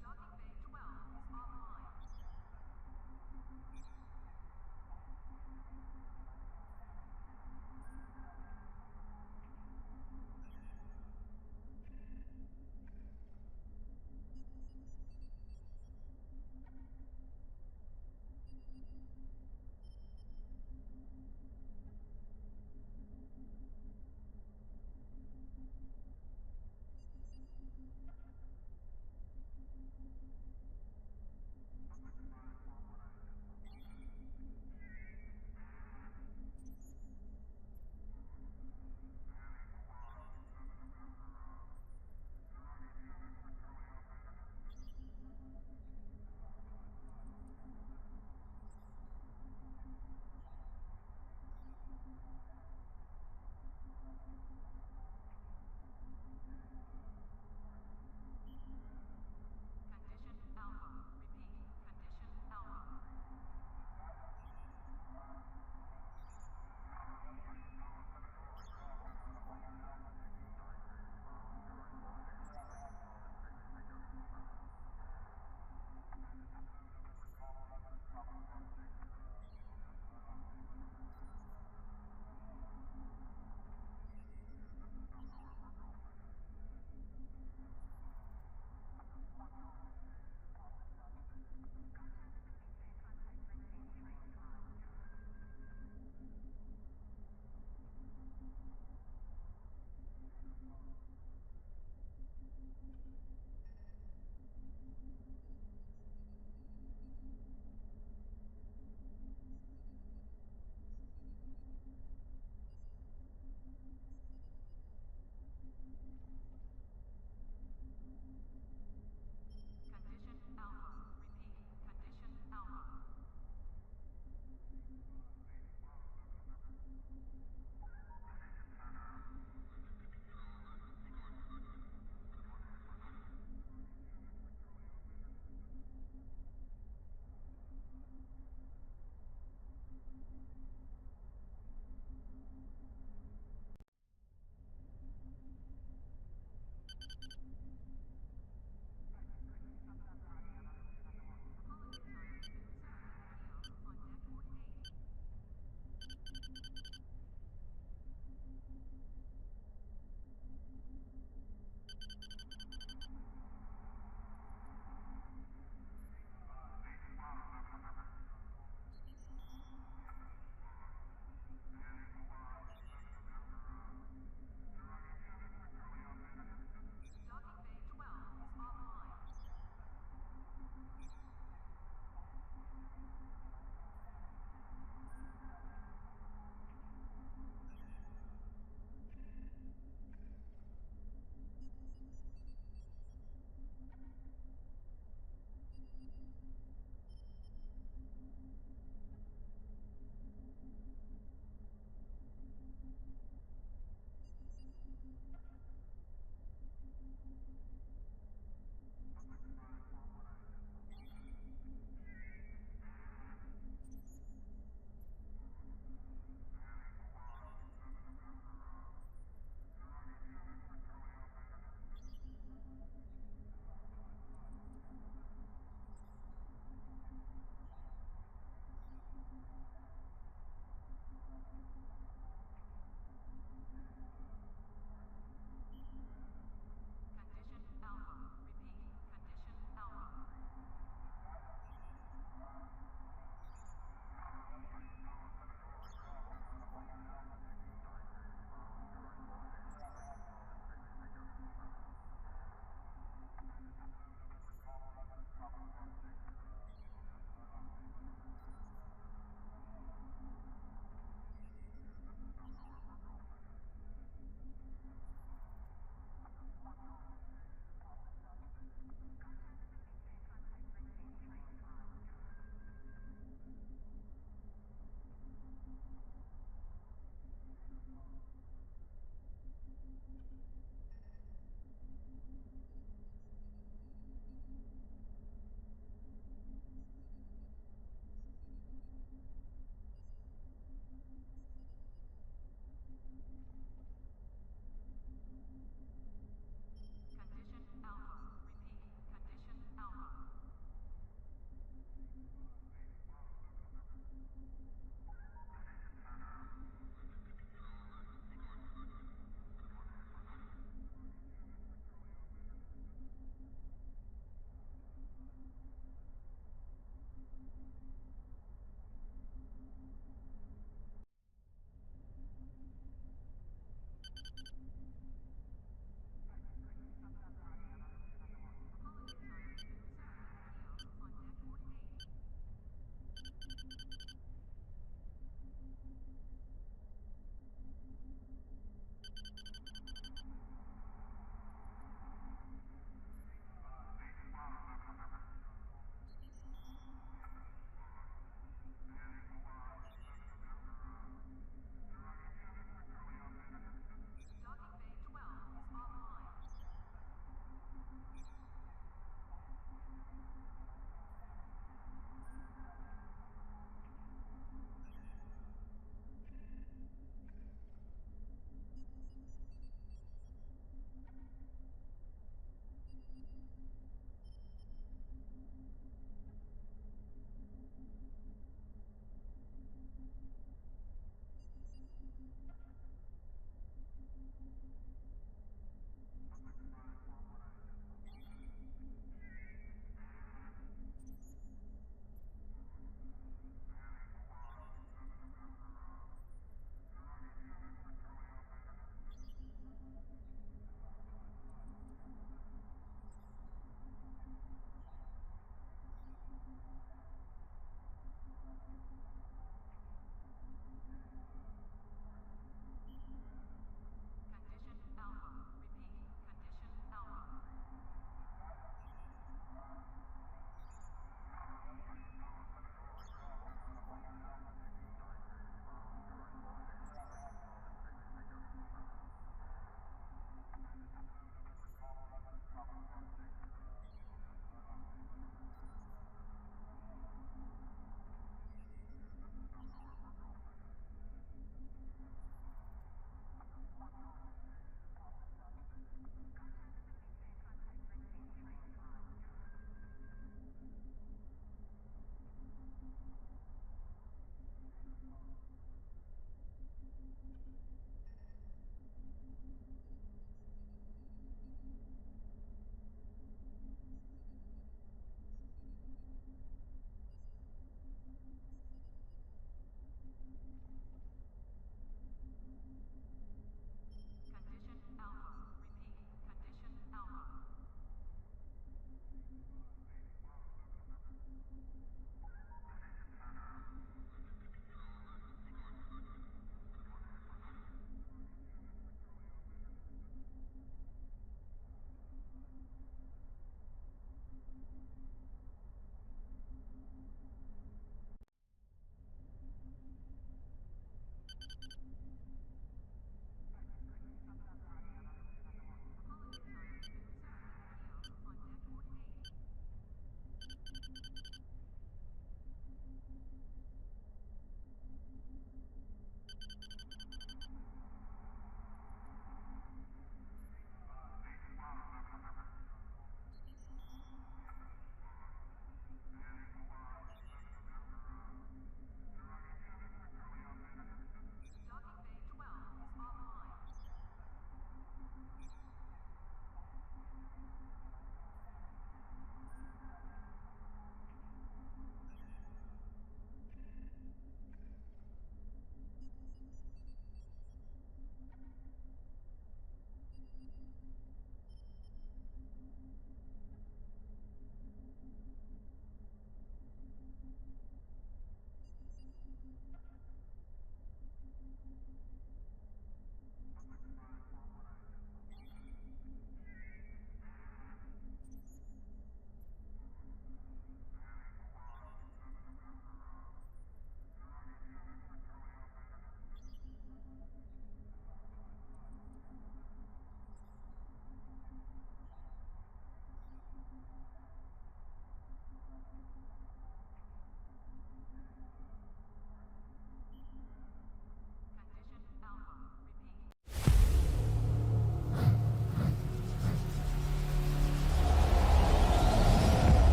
Stop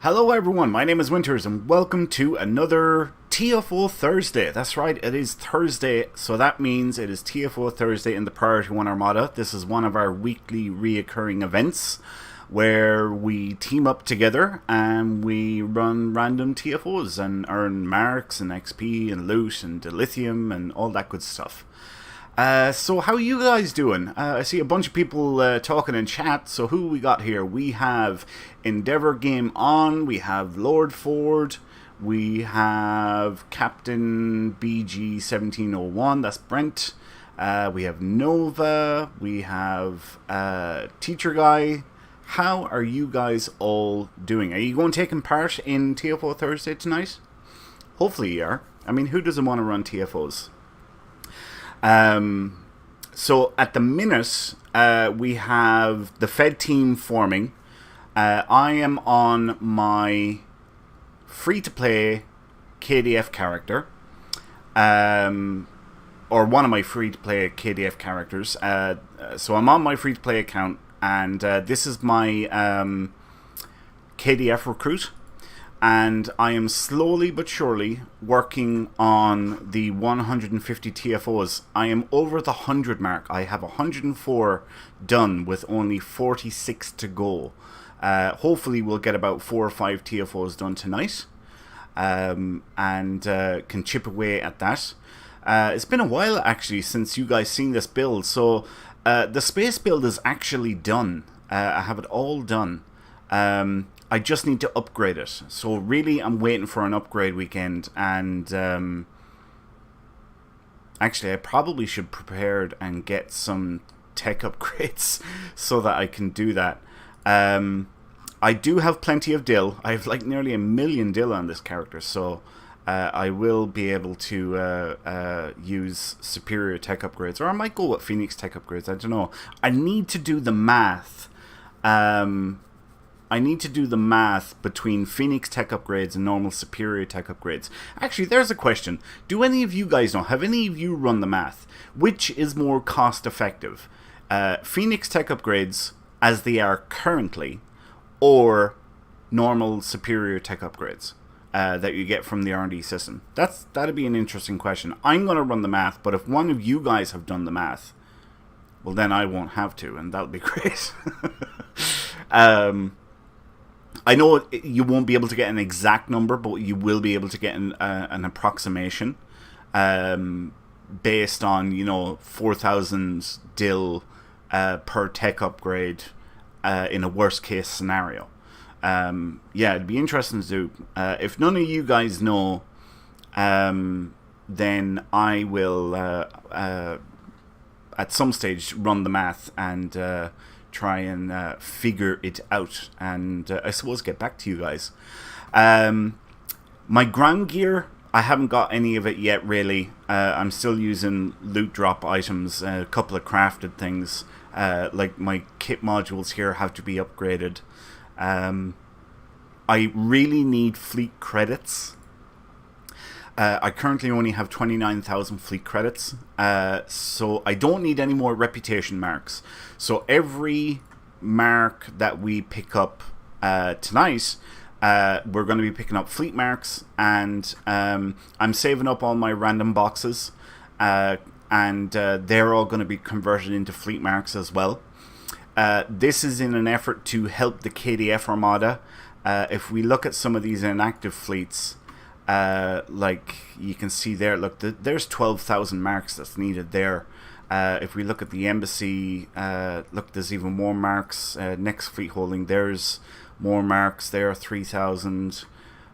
Hello everyone, my name is Winters and welcome to another TFO Thursday. That's right, it is Thursday, so that means it is TFO Thursday in the Priority 1 Armada. This is one of our weekly reoccurring events where we team up together and we run random TFOs and earn marks and XP and loot and dilithium and all that good stuff. So how are you guys doing? I see a bunch of people talking in chat. So who we got here? We have Endeavour Game On. We have Lord Ford. We have Captain BG1701. That's Brent. We have Nova. We have Teacher Guy. How are you guys all doing? Are you going taking part in TFO Thursday tonight? Hopefully you are. I mean, who doesn't want to run TFOs? So at the minute, we have the Fed team forming. I am on my free-to-play KDF character, or one of my free-to-play KDF characters. So I'm on my free-to-play account, and this is my KDF recruit. And I am slowly but surely working on the 150 TFOs. I am over the 100 mark. I have 104 done with only 46 to go. Hopefully we'll get about 4 or 5 TFOs done tonight. And can chip away at that. It's been a while actually since you guys seen this build. So the space build is actually done. I have it all done. I just need to upgrade it. So really I'm waiting for an upgrade weekend, and actually I probably should prepare and get some tech upgrades so that I can do that. I do have plenty of dill. I have like nearly 1 million dill on this character, so I will be able to use superior tech upgrades, or I might go with Phoenix tech upgrades. I don't know. I need to do the math. I need to do the math between Phoenix tech upgrades and normal superior tech upgrades. Actually, there's a question. Do any of you guys know? Have any of you run the math? Which is more cost effective? Phoenix tech upgrades as they are currently, or normal superior tech upgrades that you get from the R&D system? That'd be an interesting question. I'm going to run the math, but if one of you guys have done the math, well then I won't have to, and that'll be great. I know you won't be able to get an exact number, but you will be able to get an approximation based on, 4,000 dill per tech upgrade in a worst case scenario. Yeah, it'd be interesting to do. If none of you guys know, then I will at some stage run the math and try and figure it out, and I suppose get back to you guys. My ground gear, I haven't got any of it yet really. I'm still using loot drop items, a couple of crafted things, like my kit modules here have to be upgraded. I really need fleet credits. I currently only have 29,000 fleet credits, so I don't need any more reputation marks. So every mark that we pick up tonight, we're going to be picking up fleet marks, and I'm saving up all my random boxes, and they're all going to be converted into fleet marks as well. This is in an effort to help the KDF Armada. If we look at some of these inactive fleets, like you can see there, look, there's 12,000 marks that's needed there. If we look at the embassy, look, there's even more marks. Next fleet holding, there's more marks there, 3,000,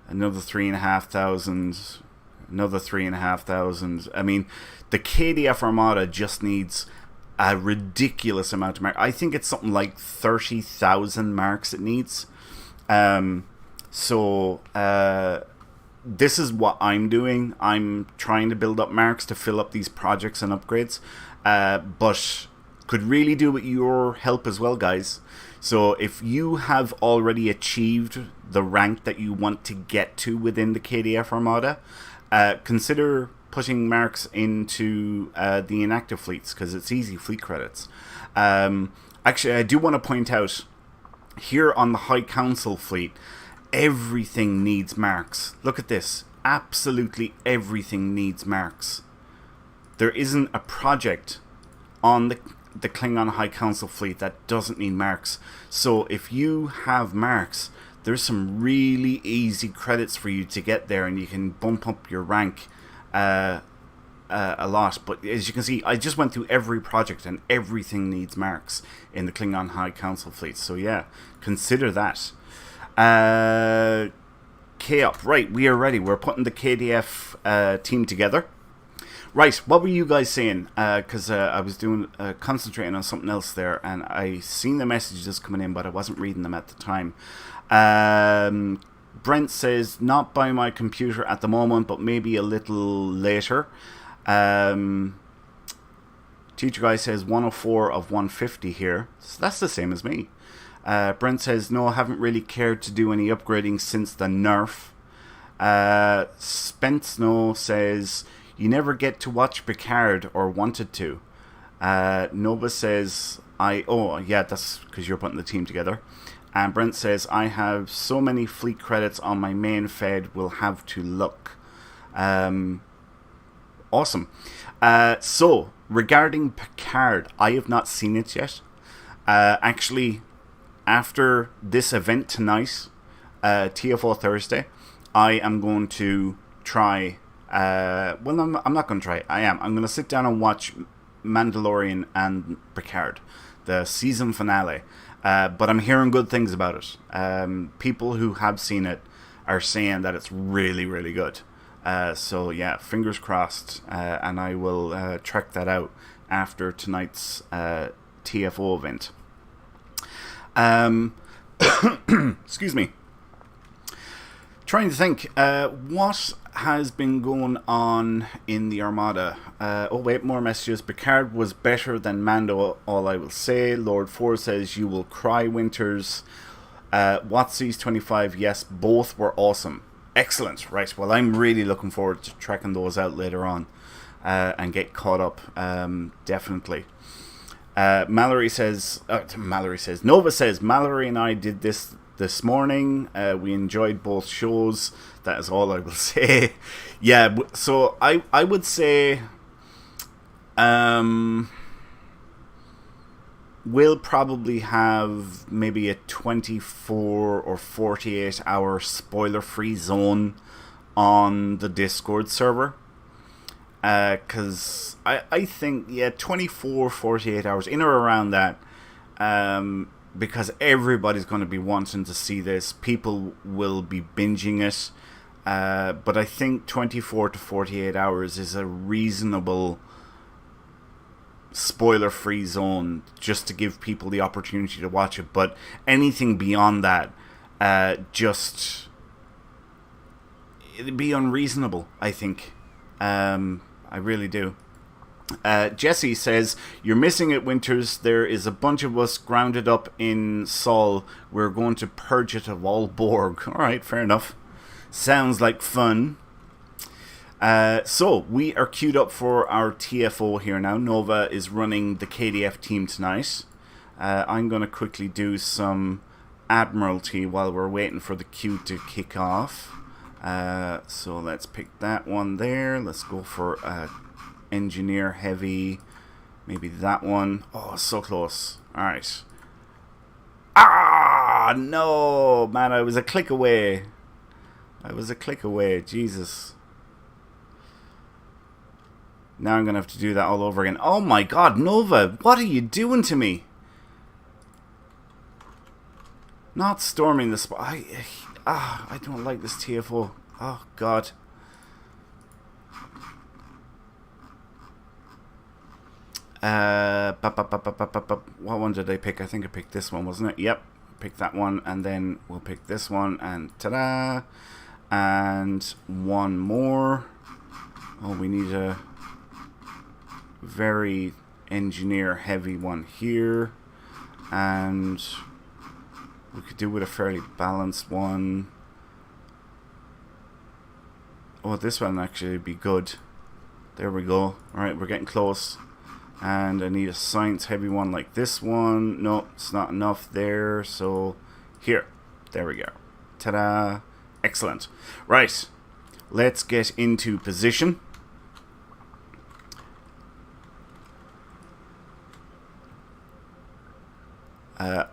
another 3,500, another 3,500. I mean, the KDF Armada just needs a ridiculous amount of marks. I think it's something like 30,000 marks it needs. This is what I'm doing. I'm trying to build up marks to fill up these projects and upgrades, but could really do with your help as well, guys. So if you have already achieved the rank that you want to get to within the KDF Armada, consider putting marks into the inactive fleets, because it's easy fleet credits. Actually, I do want to point out, here on the High Council fleet, everything needs marks. Look at this. Absolutely everything needs marks. There isn't a project on the Klingon High Council fleet that doesn't need marks. So if you have marks, there's some really easy credits for you to get there, and you can bump up your rank a lot. But as you can see, I just went through every project, and everything needs marks in the Klingon High Council fleet. So yeah, consider that. K-Up, right, we are ready. We're putting the KDF team together. Right, what were you guys saying? Because I was doing concentrating on something else there, and I seen the messages coming in, but I wasn't reading them at the time. Brent says, not by my computer at the moment, but maybe a little later. Teacher Guy says 104 of 150 here. So that's the same as me. Brent says, no, I haven't really cared to do any upgrading since the nerf. Spent Snow says, you never get to watch Picard, or wanted to. Nova says, oh yeah, that's because you're putting the team together. And Brent says, I have so many fleet credits on my main fed, will have to look. Awesome. So, regarding Picard, I have not seen it yet. Actually, after this event tonight, TFO Thursday, I am going to try... well, I'm not going to try. I'm going to sit down and watch Mandalorian and Picard, the season finale. But I'm hearing good things about it. People who have seen it are saying that it's really, really good. So yeah, fingers crossed. And I will check that out after tonight's TFO event. Excuse me. Trying to think, what has been going on in the Armada? Oh wait, more messages. Picard was better than Mando, all I will say. Lord 4 says, you will cry, Winters. Watsy's 25, yes, both were awesome. Excellent. Right, well, I'm really looking forward to tracking those out later on and get caught up, definitely. Nova says, Mallory and I did this morning. We enjoyed both shows. That is all I will say. Yeah, so I would say we'll probably have maybe a 24 or 48 hour spoiler free zone on the Discord server. Because I think, yeah, 24, 48 hours, in or around that. Because everybody's going to be wanting to see this. People will be binging it. But I think 24 to 48 hours is a reasonable spoiler-free zone just to give people the opportunity to watch it. But anything beyond that, just... it'd be unreasonable, I think. I really do. Jesse says, you're missing it, Winters. There is a bunch of us grounded up in Sol. We're going to purge it of all Borg. Alright, fair enough. Sounds like fun. So, we are queued up for our TFO here now. Nova is running the KDF team tonight. I'm going to quickly do some Admiralty while we're waiting for the queue to kick off. So let's pick that one there. Let's go for Engineer Heavy. Maybe that one. Oh, so close. Alright. Ah, no, man, I was a click away. Jesus. Now I'm going to have to do that all over again. Oh my god, Nova, what are you doing to me? Not storming the spot. I don't like this TFO. Oh god. What one did I pick? I think I picked this one, wasn't it? Yep. Pick that one, and then we'll pick this one, and ta-da! And one more. Oh, we need a very engineer heavy one here, and we could do with a fairly balanced one. Oh, this one actually would be good. There we go. Alright, we're getting close. And I need a science heavy one like this one. Nope, it's not enough there. So here. There we go. Ta-da. Excellent. Right. Let's get into position.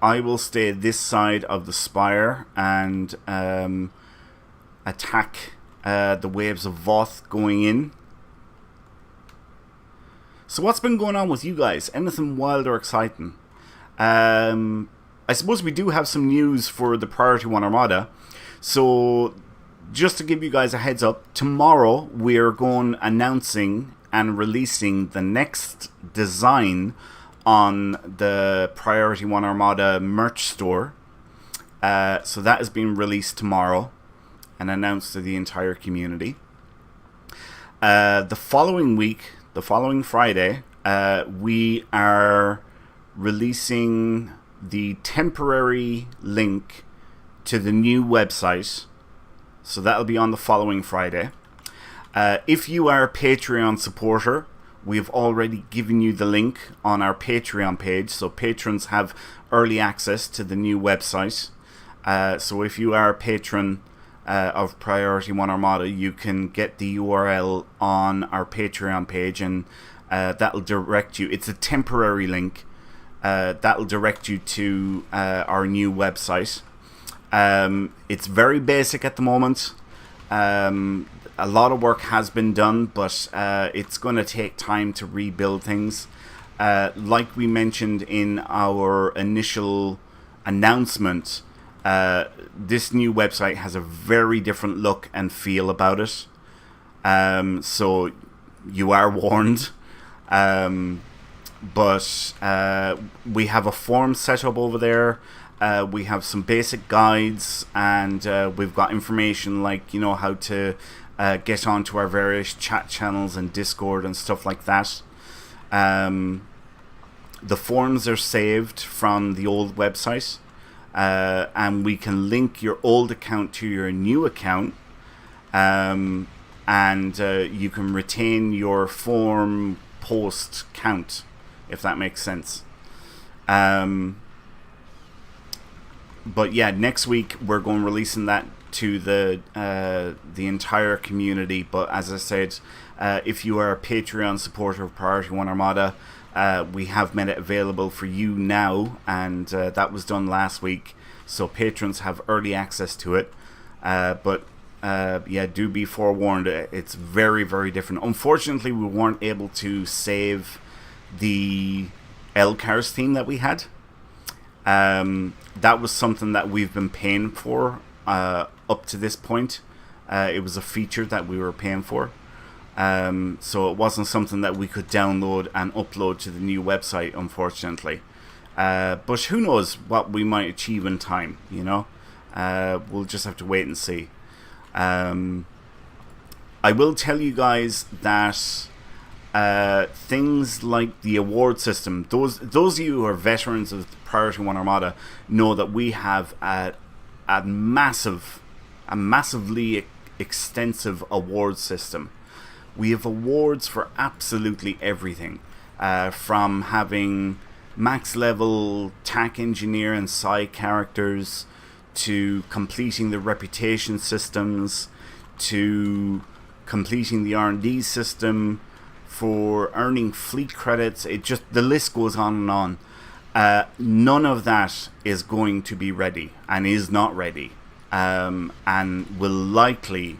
I will stay this side of the spire and attack the waves of Voth going in. So what's been going on with you guys? Anything wild or exciting? I suppose we do have some news for the Priority 1 Armada. So just to give you guys a heads up, tomorrow we're going announcing and releasing the next design on the Priority 1 Armada merch store. So that is being released tomorrow and announced to the entire community. The following week, the following Friday, we are releasing the temporary link to the new website. So that'll be on the following Friday. If you are a Patreon supporter, we've already given you the link on our Patreon page. So patrons have early access to the new website. So if you are a patron of Priority 1 Armada, you can get the URL on our Patreon page, and that'll direct you. It's a temporary link. That'll direct you to our new website. It's very basic at the moment. A lot of work has been done, but it's going to take time to rebuild things. Like we mentioned in our initial announcement, this new website has a very different look and feel about it. So you are warned. But we have a form set up over there. We have some basic guides, and we've got information like, you know, how to get onto our various chat channels and Discord and stuff like that. The forms are saved from the old website, and we can link your old account to your new account, and you can retain your form post count, if that makes sense. But yeah, next week we're going releasing that to the entire community. But as I said, if you are a Patreon supporter of Priority 1 Armada, we have made it available for you now, and that was done last week. So patrons have early access to it. But yeah, do be forewarned. It's very, very different. Unfortunately, we weren't able to save the L-Cars theme that we had. That was something that we've been paying for up to this point. It was a feature that we were paying for. So it wasn't something that we could download and upload to the new website, unfortunately. But who knows what we might achieve in time, you know? We'll just have to wait and see. I will tell you guys that things like the award system, those of you who are veterans of Priority 1 Armada know that we have a massively extensive award system. We have awards for absolutely everything, from having max level TAC engineer and Psi characters, to completing the reputation systems, to completing the R&D system, for earning fleet credits. It just, the list goes on and on. None of that is going to be ready, and is not ready, and will likely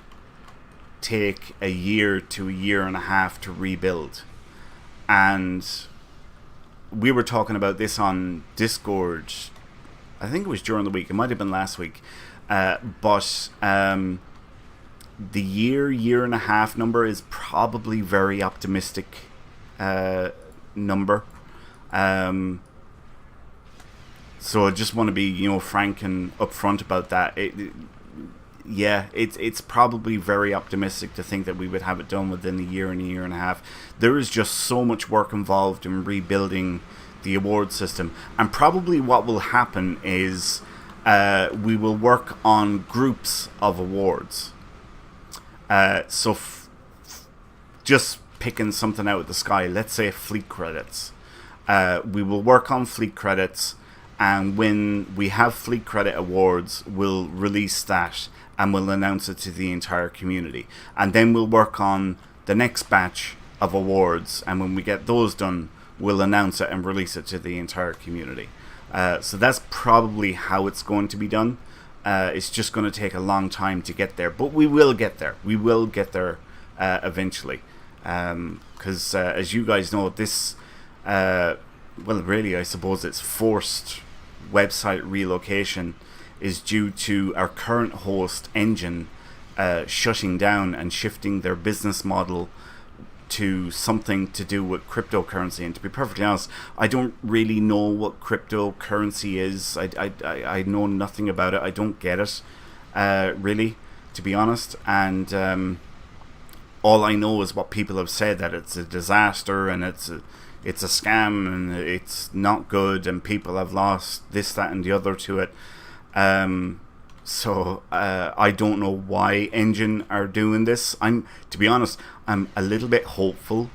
take a year to a year and a half to rebuild. And we were talking about this on Discord, I think it was during the week, it might have been last week, but the year and a half number is probably very optimistic number. So I just want to be, frank and upfront about that. It's probably very optimistic to think that we would have it done within a year and a half. There is just so much work involved in rebuilding the award system, and probably what will happen is we will work on groups of awards. Just picking something out of the sky, let's say fleet credits. We will work on fleet credits, and when we have fleet credit awards, we'll release that and we'll announce it to the entire community. And then we'll work on the next batch of awards, and when we get those done, we'll announce it and release it to the entire community. So that's probably how it's going to be done. It's just going to take a long time to get there, but we will get there. We will get there eventually. Because as you guys know, this, really, I suppose it's forced website relocation is due to our current host, Engine, shutting down and shifting their business model to something to do with cryptocurrency. And to be perfectly honest, I don't really know what cryptocurrency is. I know nothing about it. I don't get it, really, to be honest. And all I know is what people have said, that it's a disaster and it's a scam and it's not good and people have lost this, that and the other to it. So I don't know why Engine are doing this. To be honest, I'm a little bit hopeful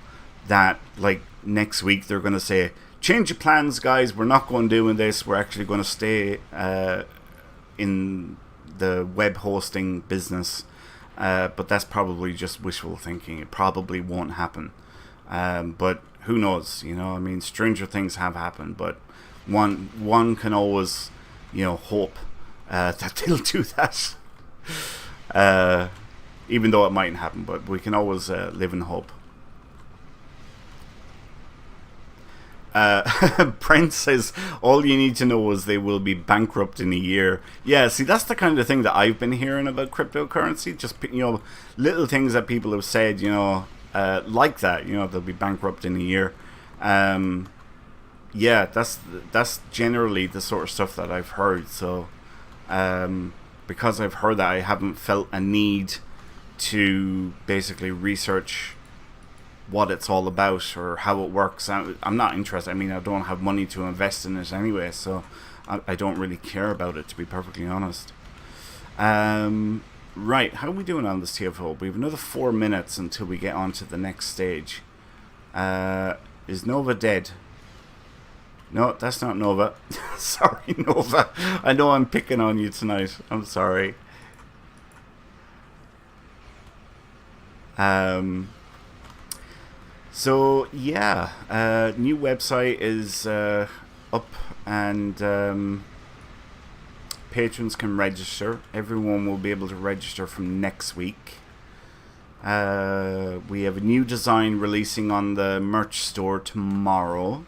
that like next week they're going to say, change your plans, guys. We're not going doing this. We're actually going to stay in the web hosting business. But that's probably just wishful thinking. It probably won't happen. But who knows? I mean, stranger things have happened. But one can always, hope that they'll do that. Even though it mightn't happen, but we can always live in hope. Brent says, all you need to know is they will be bankrupt in a year. Yeah, see, that's the kind of thing that I've been hearing about cryptocurrency. Just, little things that people have said, like that, they'll be bankrupt in a year. Yeah, that's generally the sort of stuff that I've heard. So, because I've heard that, I haven't felt a need to basically research what it's all about or how it works. I'm not interested. I mean, I don't have money to invest in it anyway, so I don't really care about it, to be perfectly honest. Right, how are we doing on this TFO? We have another 4 minutes until we get on to the next stage. Is Nova dead? No, that's not Nova. Sorry, Nova. I know I'm picking on you tonight. I'm sorry. So yeah, new website is up, and patrons can register. Everyone will be able to register from next week. We have a new design releasing on the merch store tomorrow.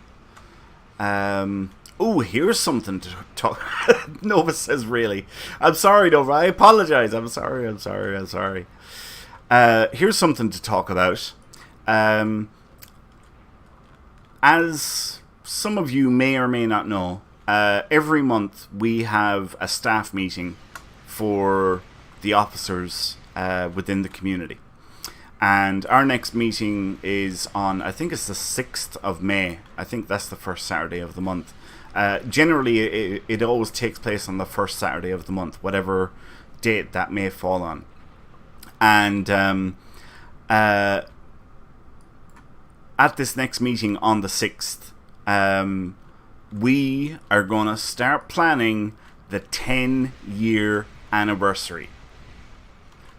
Oh, here's something to talk. Nova says, really? I'm sorry, Nova. I apologize. I'm sorry. Here's something to talk about. As some of you may or may not know, every month we have a staff meeting for the officers within the community. And our next meeting is on, I think it's the 6th of May. I think that's the first Saturday of the month. Generally, it always takes place on the first Saturday of the month, whatever date that may fall on. And at this next meeting on the 6th, we are going to start planning the 10-year anniversary.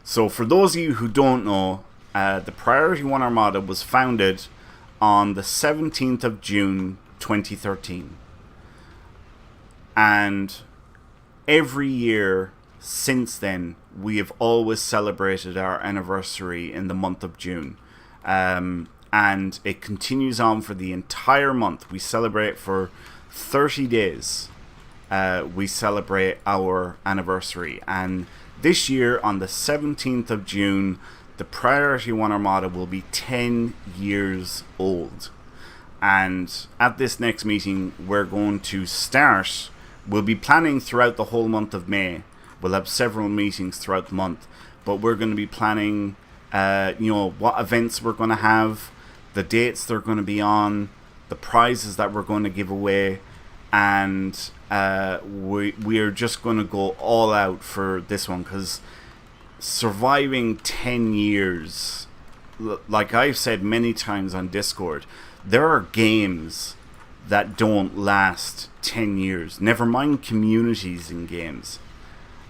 So for those of you who don't know, the Priority 1 Armada was founded on the 17th of June 2013. And every year since then, we have always celebrated our anniversary in the month of June. And it continues on for the entire month. We celebrate for 30 days. We celebrate our anniversary. And this year, on the 17th of June, the Priority 1 Armada will be 10 years old. And at this next meeting, we're going to start. We'll be planning throughout the whole month of May. We'll have several meetings throughout the month. But we're going to be planning, what events we're going to have, the dates they're going to be on, the prizes that we're going to give away. And we're just going to go all out for this one, because surviving 10 years, like I've said many times on Discord, there are games that don't last 10 years, never mind communities in games.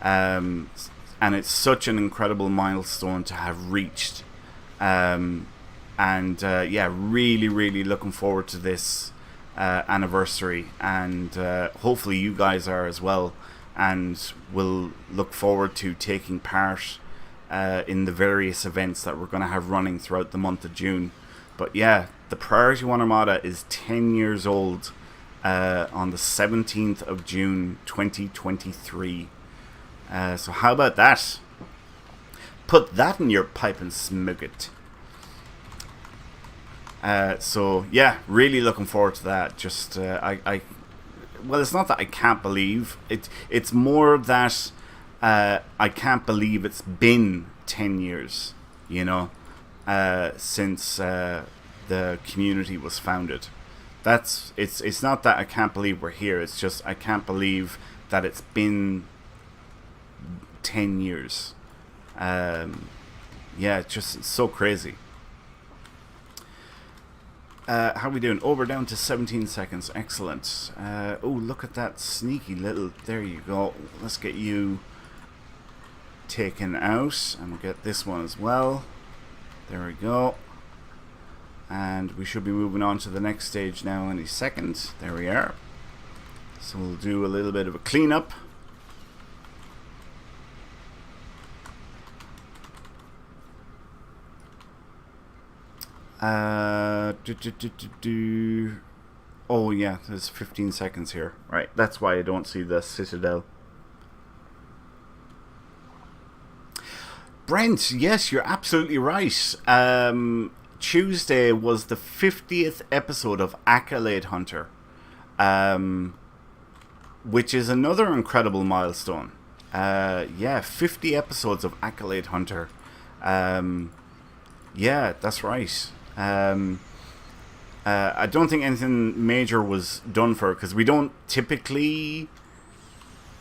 And it's such an incredible milestone to have reached. Really, really looking forward to this anniversary, and hopefully you guys are as well, and we'll look forward to taking part in the various events that we're going to have running throughout the month of June. But yeah, the Priority 1 Armada is 10 years old on the 17th of June 2023. So how about that? Put that in your pipe and smoke it. So yeah, really looking forward to that. Just well, it's not that I can't believe it. It's more that I can't believe it's been 10 years. Since the community was founded. It's not that I can't believe we're here. It's just I can't believe that it's been 10 years. It's so crazy. How are we doing? Oh, we're down to 17 seconds. Excellent. Look at that sneaky little... There you go. Let's get you taken out. And we'll get this one as well. There we go. And we should be moving on to the next stage now any second. There we are. So we'll do a little bit of a cleanup. Oh yeah, there's 15 seconds here. Right, that's why I don't see the Citadel. Brent, yes, you're absolutely right. Tuesday was the 50th episode of Accolade Hunter, which is another incredible milestone. 50 episodes of Accolade Hunter. Yeah, that's right. I don't think anything major was done for it, because we don't typically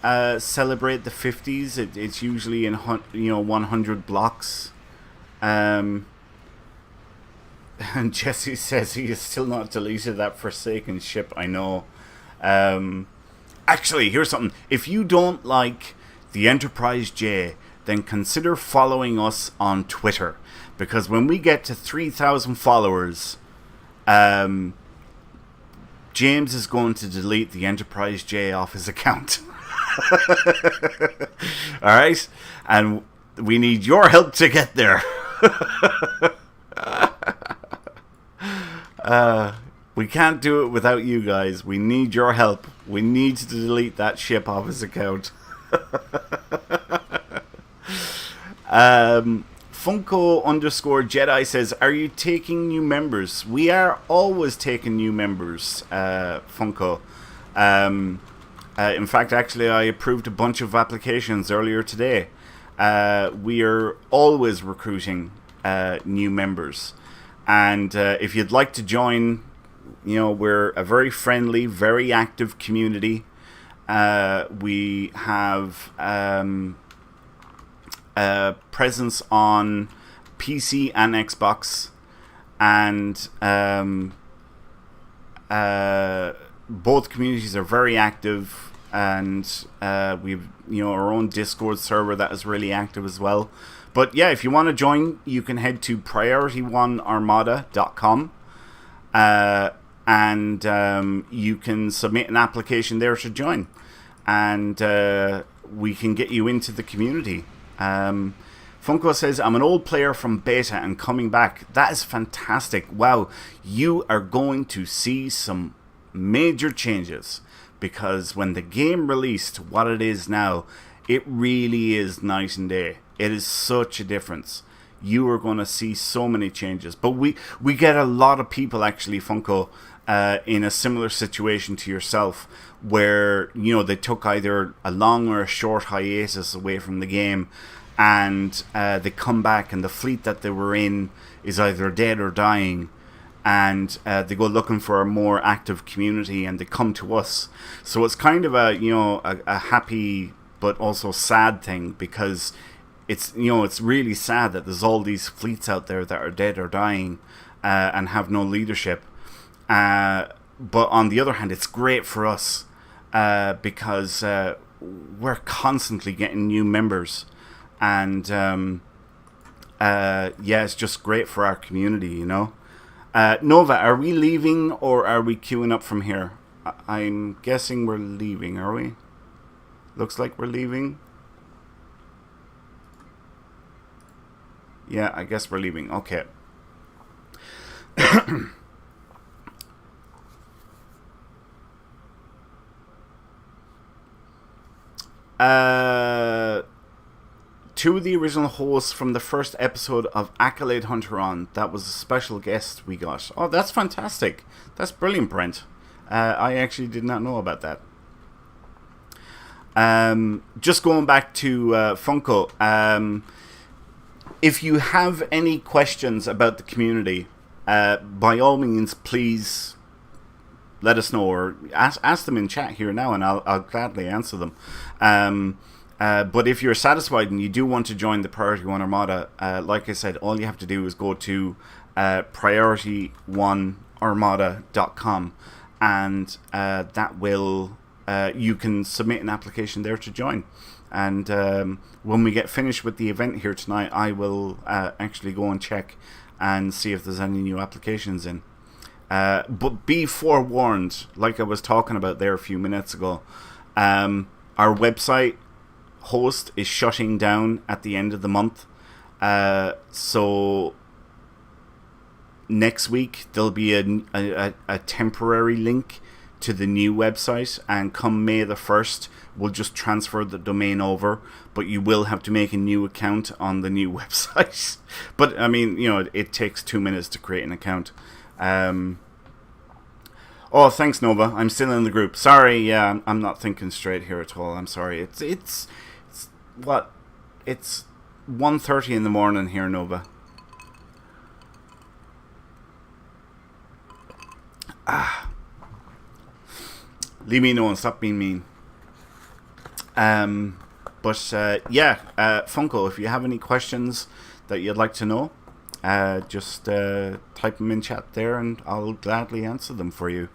celebrate the 50s. It's usually in 100 blocks. And Jesse says he has still not deleted that Forsaken ship. I know. Actually, here's something. If you don't like the Enterprise J, then consider following us on Twitter. Because when we get to 3,000 followers, James is going to delete the Enterprise J off his account. Alright? And we need your help to get there. We can't do it without you guys. We need your help. We need to delete that ship off his account. Funko_Jedi says, are you taking new members? We are always taking new members, Funko. In fact, actually, I approved a bunch of applications earlier today. We are always recruiting new members. And if you'd like to join, we're a very friendly, very active community. We have presence on PC and Xbox, and both communities are very active, and we've our own Discord server that is really active as well. But yeah, if you want to join, you can head to priority1armada.com, and you can submit an application there to join, and we can get you into the community. Funko says, I'm an old player from beta and coming back. That is fantastic. Wow, you are going to see some major changes, because when the game released what it is now, it really is night and day. It is such a difference. You are going to see so many changes. But we get a lot of people, actually, Funko, in a similar situation to yourself, where they took either a long or a short hiatus away from the game, and they come back and the fleet that they were in is either dead or dying, and they go looking for a more active community, and they come to us. So it's kind of a happy but also sad thing, because it's it's really sad that there's all these fleets out there that are dead or dying and have no leadership. But on the other hand, it's great for us because we're constantly getting new members. And it's just great for our community, Nova, are we leaving or are we queuing up from here? I'm guessing we're leaving, are we? Looks like we're leaving. Yeah, I guess we're leaving. Okay. Two of the original hosts from the first episode of Accolade Hunter on. That was a special guest we got. Oh, that's fantastic. That's brilliant, Brent. I actually did not know about that. Just going back to Funko. If you have any questions about the community, by all means, please let us know, or ask them in chat here now, and I'll gladly answer them. But if you're satisfied and you do want to join the Priority 1 Armada, like I said, all you have to do is go to priority1armada.com, and that will you can submit an application there to join. And when we get finished with the event here tonight, I will actually go and check and see if there's any new applications in. But be forewarned, like I was talking about there a few minutes ago, our website host is shutting down at the end of the month. So next week there'll be a temporary link to the new website, and come May the 1st we'll just transfer the domain over, but you will have to make a new account on the new website. But I mean, it takes 2 minutes to create an account. Oh, thanks, Nova. I'm still in the group. Sorry, yeah, I'm not thinking straight here at all. I'm sorry. It's what? It's 1:30 in the morning here, Nova. Leave me know and stop being mean. Funko, if you have any questions that you'd like to know, just type them in chat there, and I'll gladly answer them for you.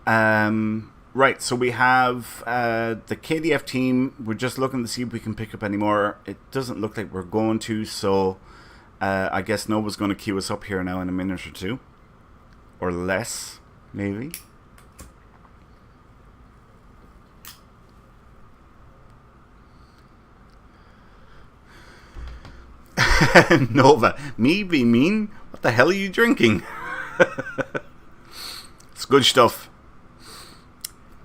Right, so we have the KDF team. We're just looking to see if we can pick up any more. It doesn't look like we're going to, so I guess Nova's going to queue us up here now in a minute or two. Or less, maybe. Nova, me be mean? What the hell are you drinking? It's good stuff.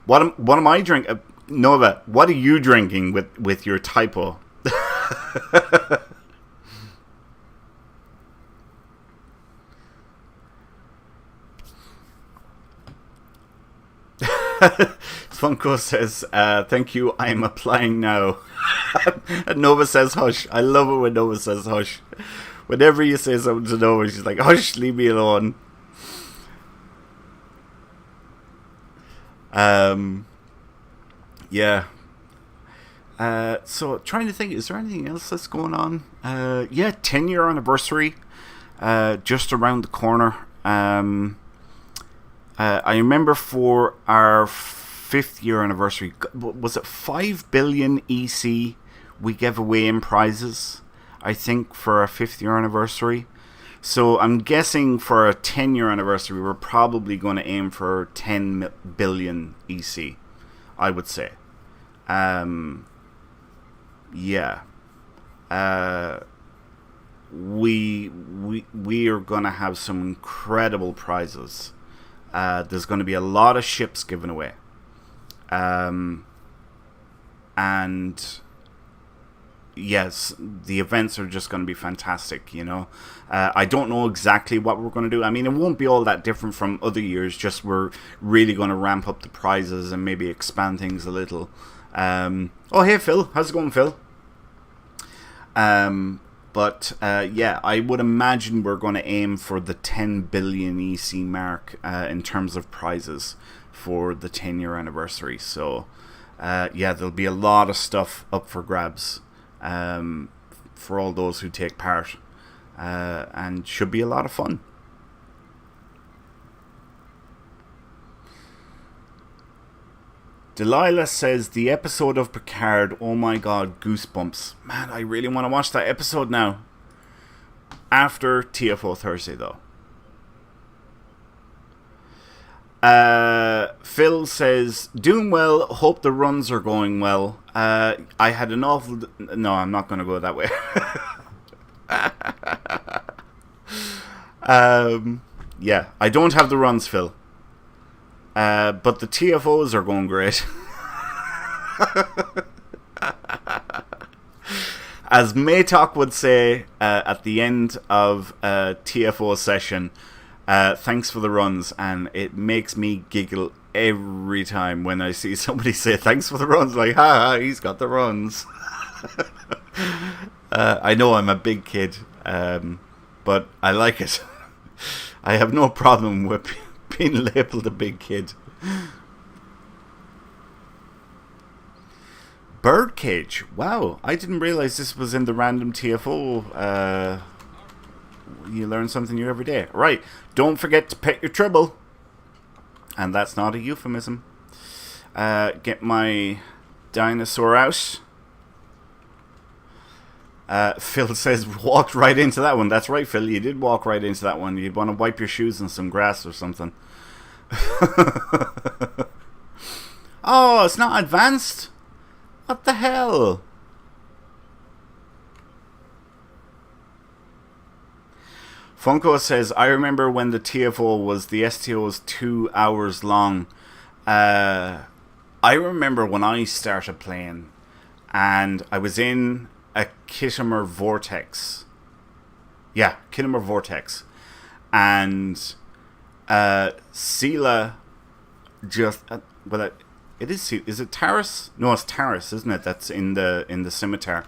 What am I drinking? Nova, what are you drinking with your typo? Funko says, thank you, I'm applying now. And Nova says hush. I love it when Nova says hush. Whenever you say something to Nova, she's like, hush, leave me alone. Yeah. So trying to think, is there anything else that's going on? 10-year anniversary just around the corner. I remember for our 5th-year anniversary, was it 5 billion EC we gave away in prizes, I think, for our 5th-year anniversary. So I'm guessing for a 10-year anniversary, we're probably going to aim for 10 billion EC, I would say. Yeah. We are going to have some incredible prizes. There's going to be a lot of ships given away. And yes, the events are just going to be fantastic, you know. I don't know exactly what we're going to do. I mean, it won't be all that different from other years, just we're really going to ramp up the prizes and maybe expand things a little. Oh, hey, Phil. How's it going, Phil? But yeah, I would imagine we're going to aim for the 10 billion EC mark in terms of prizes for the 10-year anniversary. So, yeah, there'll be a lot of stuff up for grabs for all those who take part, and should be a lot of fun. Delilah says, the episode of Picard, oh my god, goosebumps. Man, I really want to watch that episode now. After TFO Thursday, though. Phil says, doing well, hope the runs are going well. I had an awful... No, I'm not going to go that way. Yeah, I don't have the runs, Phil. But the TFOs are going great. As Maytalk would say at the end of a TFO session, thanks for the runs, and it makes me giggle every time when I see somebody say thanks for the runs, like, ha, he's got the runs. I know I'm a big kid, but I like it. I have no problem with being labelled a big kid. Birdcage. Wow, I didn't realise this was in the random TFO. You learn something new every day. Right, don't forget to pet your tribble. And that's not a euphemism. Get my dinosaur out. Phil says, walked right into that one. That's right, Phil, you did walk right into that one. You'd want to wipe your shoes in some grass or something. Oh, it's not advanced? What the hell? Funko says, I remember when the TFO was, the STO was 2 hours long. I remember when I started playing and I was in a Kittimer Vortex. Yeah, Kittimer Vortex. And Sela just... well, it is it Taris? No, it's Taris, isn't it? That's in the scimitar.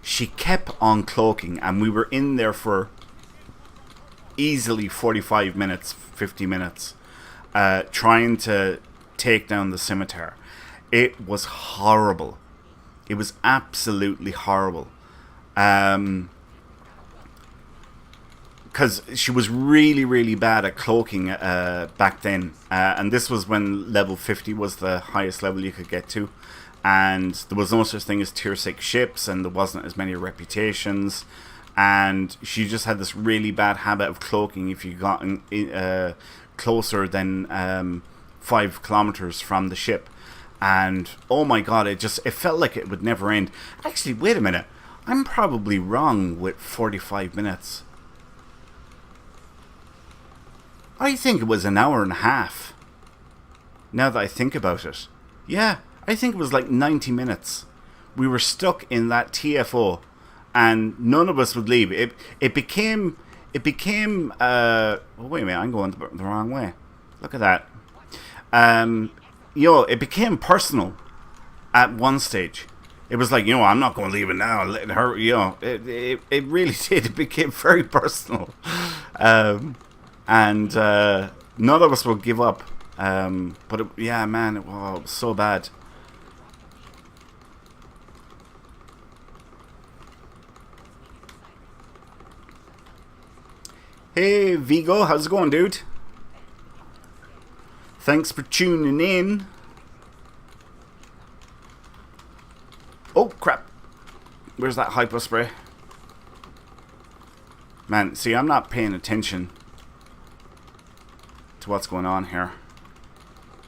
She kept on cloaking, and we were in there for easily 45 minutes, 50 minutes, trying to take down the scimitar. It was horrible. It was absolutely horrible. Because she was really, really bad at cloaking back then. And this was when level 50 was the highest level you could get to. And there was no such thing as tier 6 ships, and there wasn't as many reputations. And she just had this really bad habit of cloaking if you got closer than 5 kilometers from the ship. And oh my god, it felt like it would never end. Actually, wait a minute. I'm probably wrong with 45 minutes. I think it was an hour and a half. Now that I think about it. Yeah, I think it was like 90 minutes. We were stuck in that TFO and none of us would leave. It became oh, wait a minute, I'm going the wrong way. Look at that. It became personal at one stage. It was like, I'm not going to leave it now. Let her, it really did. It became very personal. And none of us will give up. But yeah, man, it was so bad. Hey, Vigo, how's it going, dude? Thanks for tuning in. Oh, crap. Where's that hypo spray? Man, see, I'm not paying attention to what's going on here.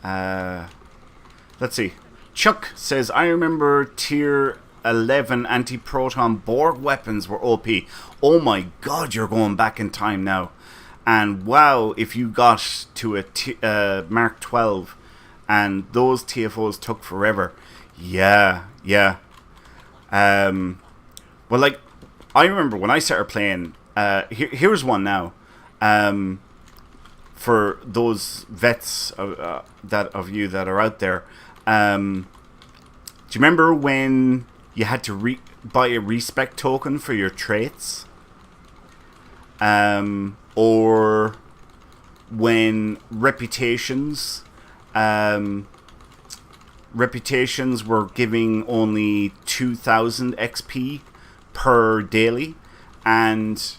Let's see. Chuck says, I remember tier 11 anti-proton Borg weapons were OP. Oh my god, you're going back in time now. And wow, if you got to a Mark 12 and those TFOs took forever. Yeah. Well, like, I remember when I started playing, here's one now. For those vets of you that are out there, do you remember when you had to buy a respec token for your traits? Or when reputations were giving only 2000 XP per daily, and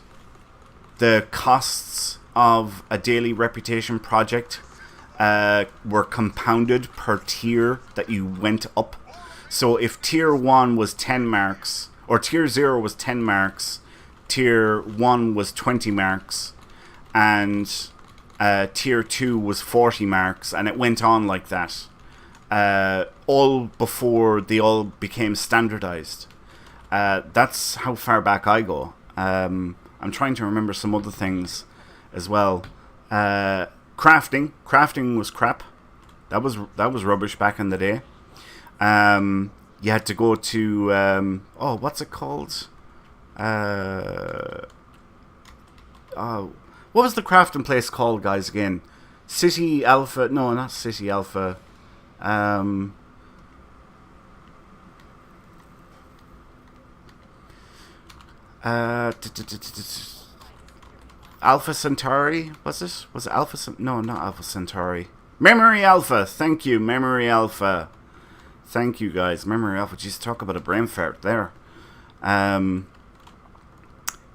the costs of a daily reputation project were compounded per tier that you went up. So if tier 1 was 10 marks, or tier 0 was 10 marks, tier 1 was 20 marks, and tier 2 was 40 marks, and it went on like that. All before they all became standardized. That's how far back I go. I'm trying to remember some other things as well. Crafting was crap. That was rubbish back in the day. You had to go to what's it called? What was the crafting place called, guys? Again, City Alpha? No, not City Alpha. Alpha Centauri, was it? Was it Alpha? No, not Alpha Centauri. Memory Alpha. Thank you, Memory Alpha. Thank you, guys. Memory Alpha. Jeez, talk about a brain fart there.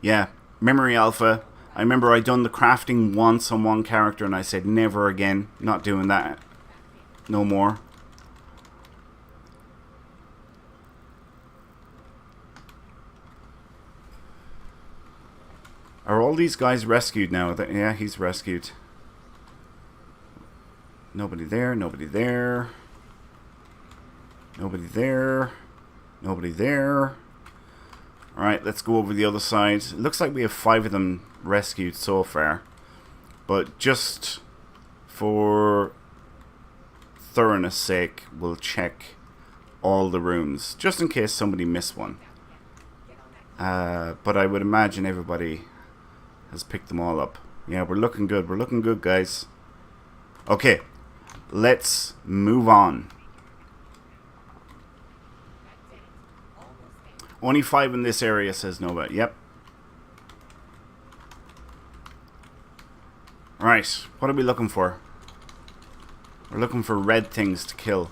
Yeah, Memory Alpha. I remember I done the crafting once on one character, and I said never again. Not doing that. No more. Are all these guys rescued now? Yeah, he's rescued. Nobody there, nobody there. Nobody there. Nobody there. Alright, let's go over the other side. It looks like we have 5 of them rescued so far. But just for thoroughness sake, we'll check all the rooms. Just in case somebody missed one. But I would imagine everybody has picked them all up. Yeah, we're looking good. We're looking good, guys. Okay, let's move on. Only 5 in this area, says Nova. Yep. Right, what are we looking for? We're looking for red things to kill.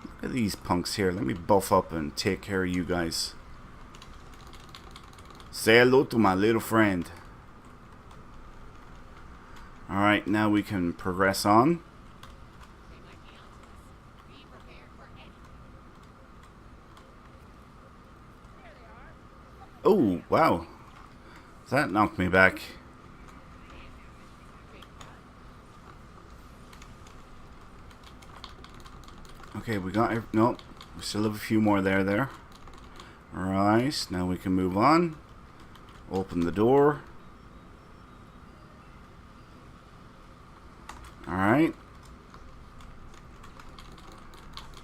Look at these punks here. Let me buff up and take care of you guys. Say hello to my little friend. Alright, now we can progress on. Oh, wow. That knocked me back. Okay, we got... Nope. We still have a few more there. Alright, now we can move on. Open the door. Alright.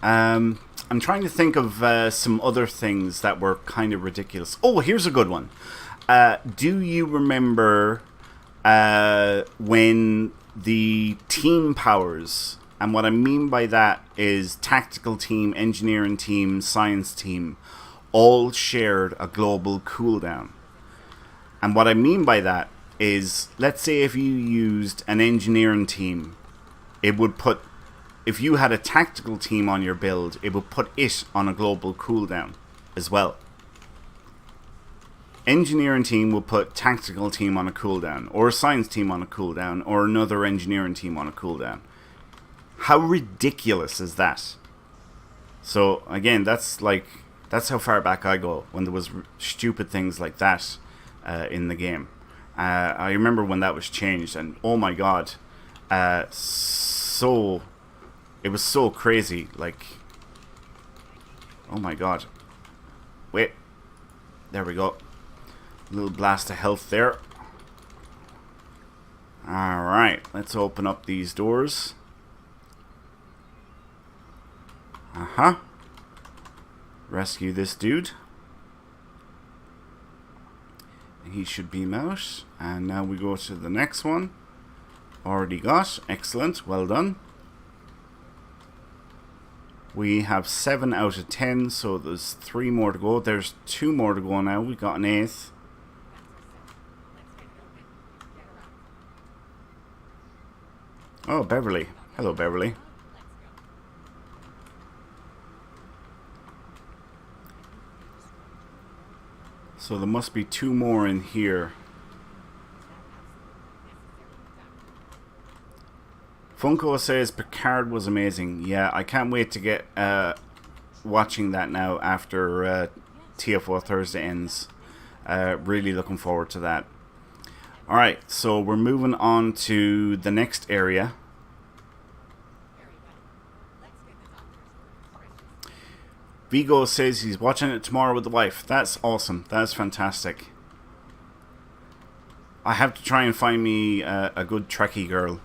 I'm trying to think of some other things that were kind of ridiculous. Oh, here's a good one. Do you remember when the team powers, and what I mean by that is tactical team, engineering team, science team, all shared a global cooldown? And what I mean by that is, let's say if you used an engineering team, it would put, if you had a tactical team on your build, it would put it on a global cooldown as well. engineering team will put tactical team on a cooldown, or science team on a cooldown, or another engineering team on a cooldown. How ridiculous is that? So again, that's how far back I go when there was stupid things like that in the game. I remember when that was changed, and oh my god, it was so crazy. Like, oh my god. Wait, there we go. A little blast of health there. Alright, let's open up these doors. Rescue this dude. He should beam out. And now we go to the next one. Already got. Excellent. Well done. We have 7 out of 10, so there's 3 more to go. There's 2 more to go now. We got an 8th. Oh, Beverly. Hello, Beverly. So there must be 2 more in here. Funko says Picard was amazing. Yeah, I can't wait to get watching that now after TFO Thursday ends. Really looking forward to that. Alright, so we're moving on to the next area. Vigo says he's watching it tomorrow with the wife. That's awesome. That's fantastic. I have to try and find me a good Trekkie girl.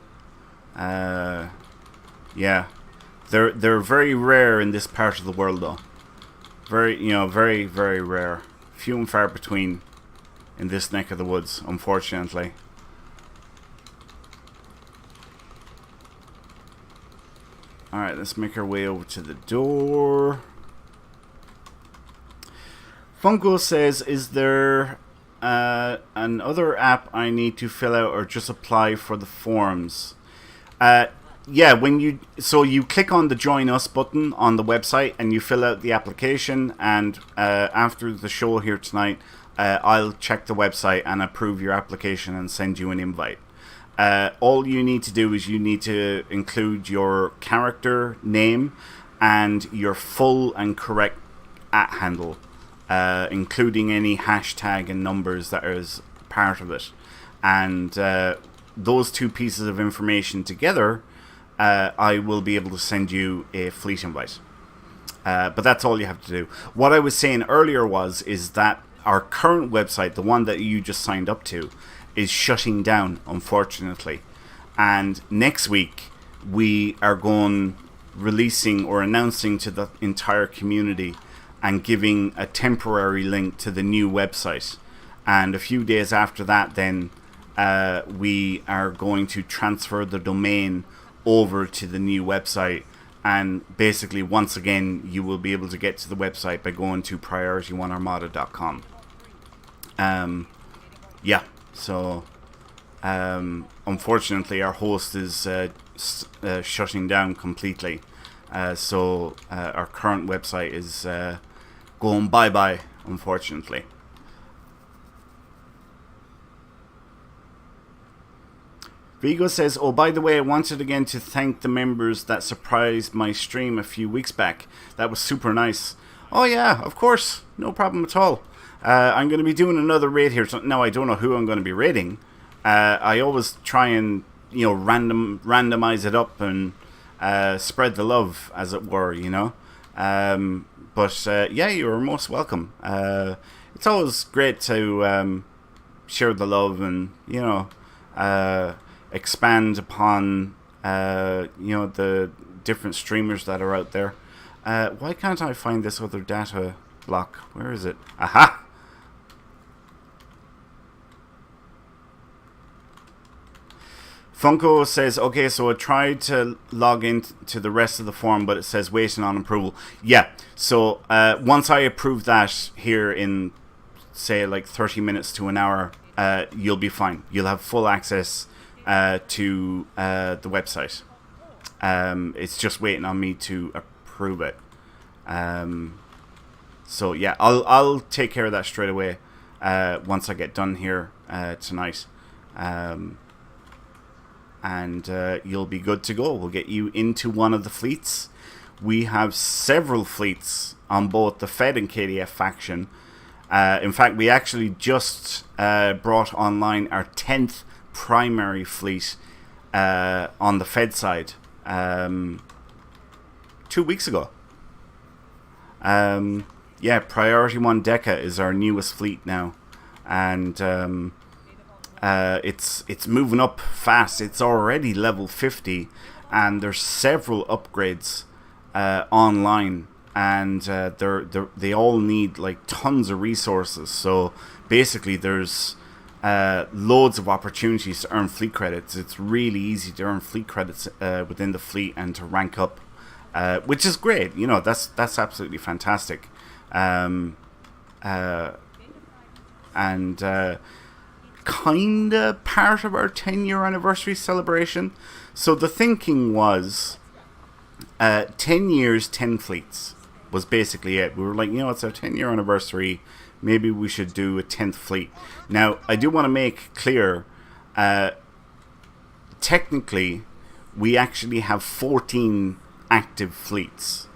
Yeah, they're very rare in this part of the world, though. Very, very, very rare. Few and far between in this neck of the woods, unfortunately. Alright, let's make our way over to the door. Funko says, is there another app I need to fill out or just apply for the forms? Yeah, you click on the Join Us button on the website and you fill out the application, and after the show here tonight, I'll check the website and approve your application and send you an invite. All you need to do is you need to include your character name and your full and correct @handle, including any hashtag and numbers that is part of it. And those 2 pieces of information together, I will be able to send you a fleet invite. But that's all you have to do. What I was saying earlier is that our current website, the one that you just signed up to, is shutting down, unfortunately. And next week, we are releasing or announcing to the entire community and giving a temporary link to the new website. And a few days after that, then we are going to transfer the domain over to the new website, and basically once again you will be able to get to the website by going to priority1armada.com. Yeah, so unfortunately our host is shutting down completely, so our current website is going bye-bye, unfortunately. Vigo says, oh, by the way, I wanted again to thank the members that surprised my stream a few weeks back. That was super nice. Oh, yeah, of course. No problem at all. I'm going to be doing another raid here. So now I don't know who I'm going to be raiding. I always try and, randomize it up and spread the love, as it were, But, yeah, you're most welcome. It's always great to share the love and, expand upon the different streamers that are out there. Why can't I find this other data block? Where is it? Aha! Funko says, okay, so I tried to log into the rest of the form, but it says waiting on approval. Yeah, so once I approve that here in, say, like 30 minutes to an hour, you'll be fine. You'll have full access to the website. It's just waiting on me to approve it. So yeah, I'll take care of that straight away. once I get done here tonight. And you'll be good to go. We'll get you into one of the fleets. We have several fleets on both the Fed and KDF faction. In fact, we actually just brought online our 10th primary fleet on the Fed side 2 weeks ago. Yeah, Priority 1 Deca is our newest fleet now. And it's moving up fast. It's already level 50, and there's several upgrades online, and they all need like tons of resources. So basically, there's loads of opportunities to earn fleet credits. It's really easy to earn fleet credits within the fleet and to rank up, which is great. You know, that's absolutely fantastic. Kinda part of our 10-year anniversary celebration. So the thinking was 10 years, 10 fleets was basically it. We were like, you know, it's our 10-year anniversary. Maybe we should do a 10th fleet. Now, I do want to make clear, technically, we actually have 14 active fleets.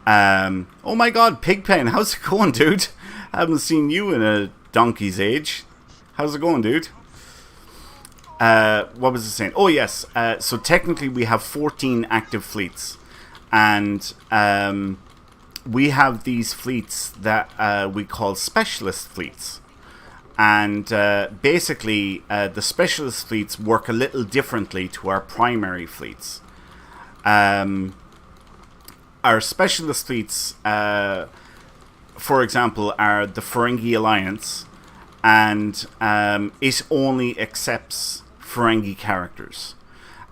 Oh my god, Pigpen, how's it going, dude? I haven't seen you in a donkey's age. How's it going, dude? What was I saying? Oh, yes. So technically we have 14 active fleets. And we have these fleets that we call specialist fleets. And basically the specialist fleets work a little differently to our primary fleets. Our specialist fleets, for example, are the Ferengi Alliance. And it only accepts Ferengi characters.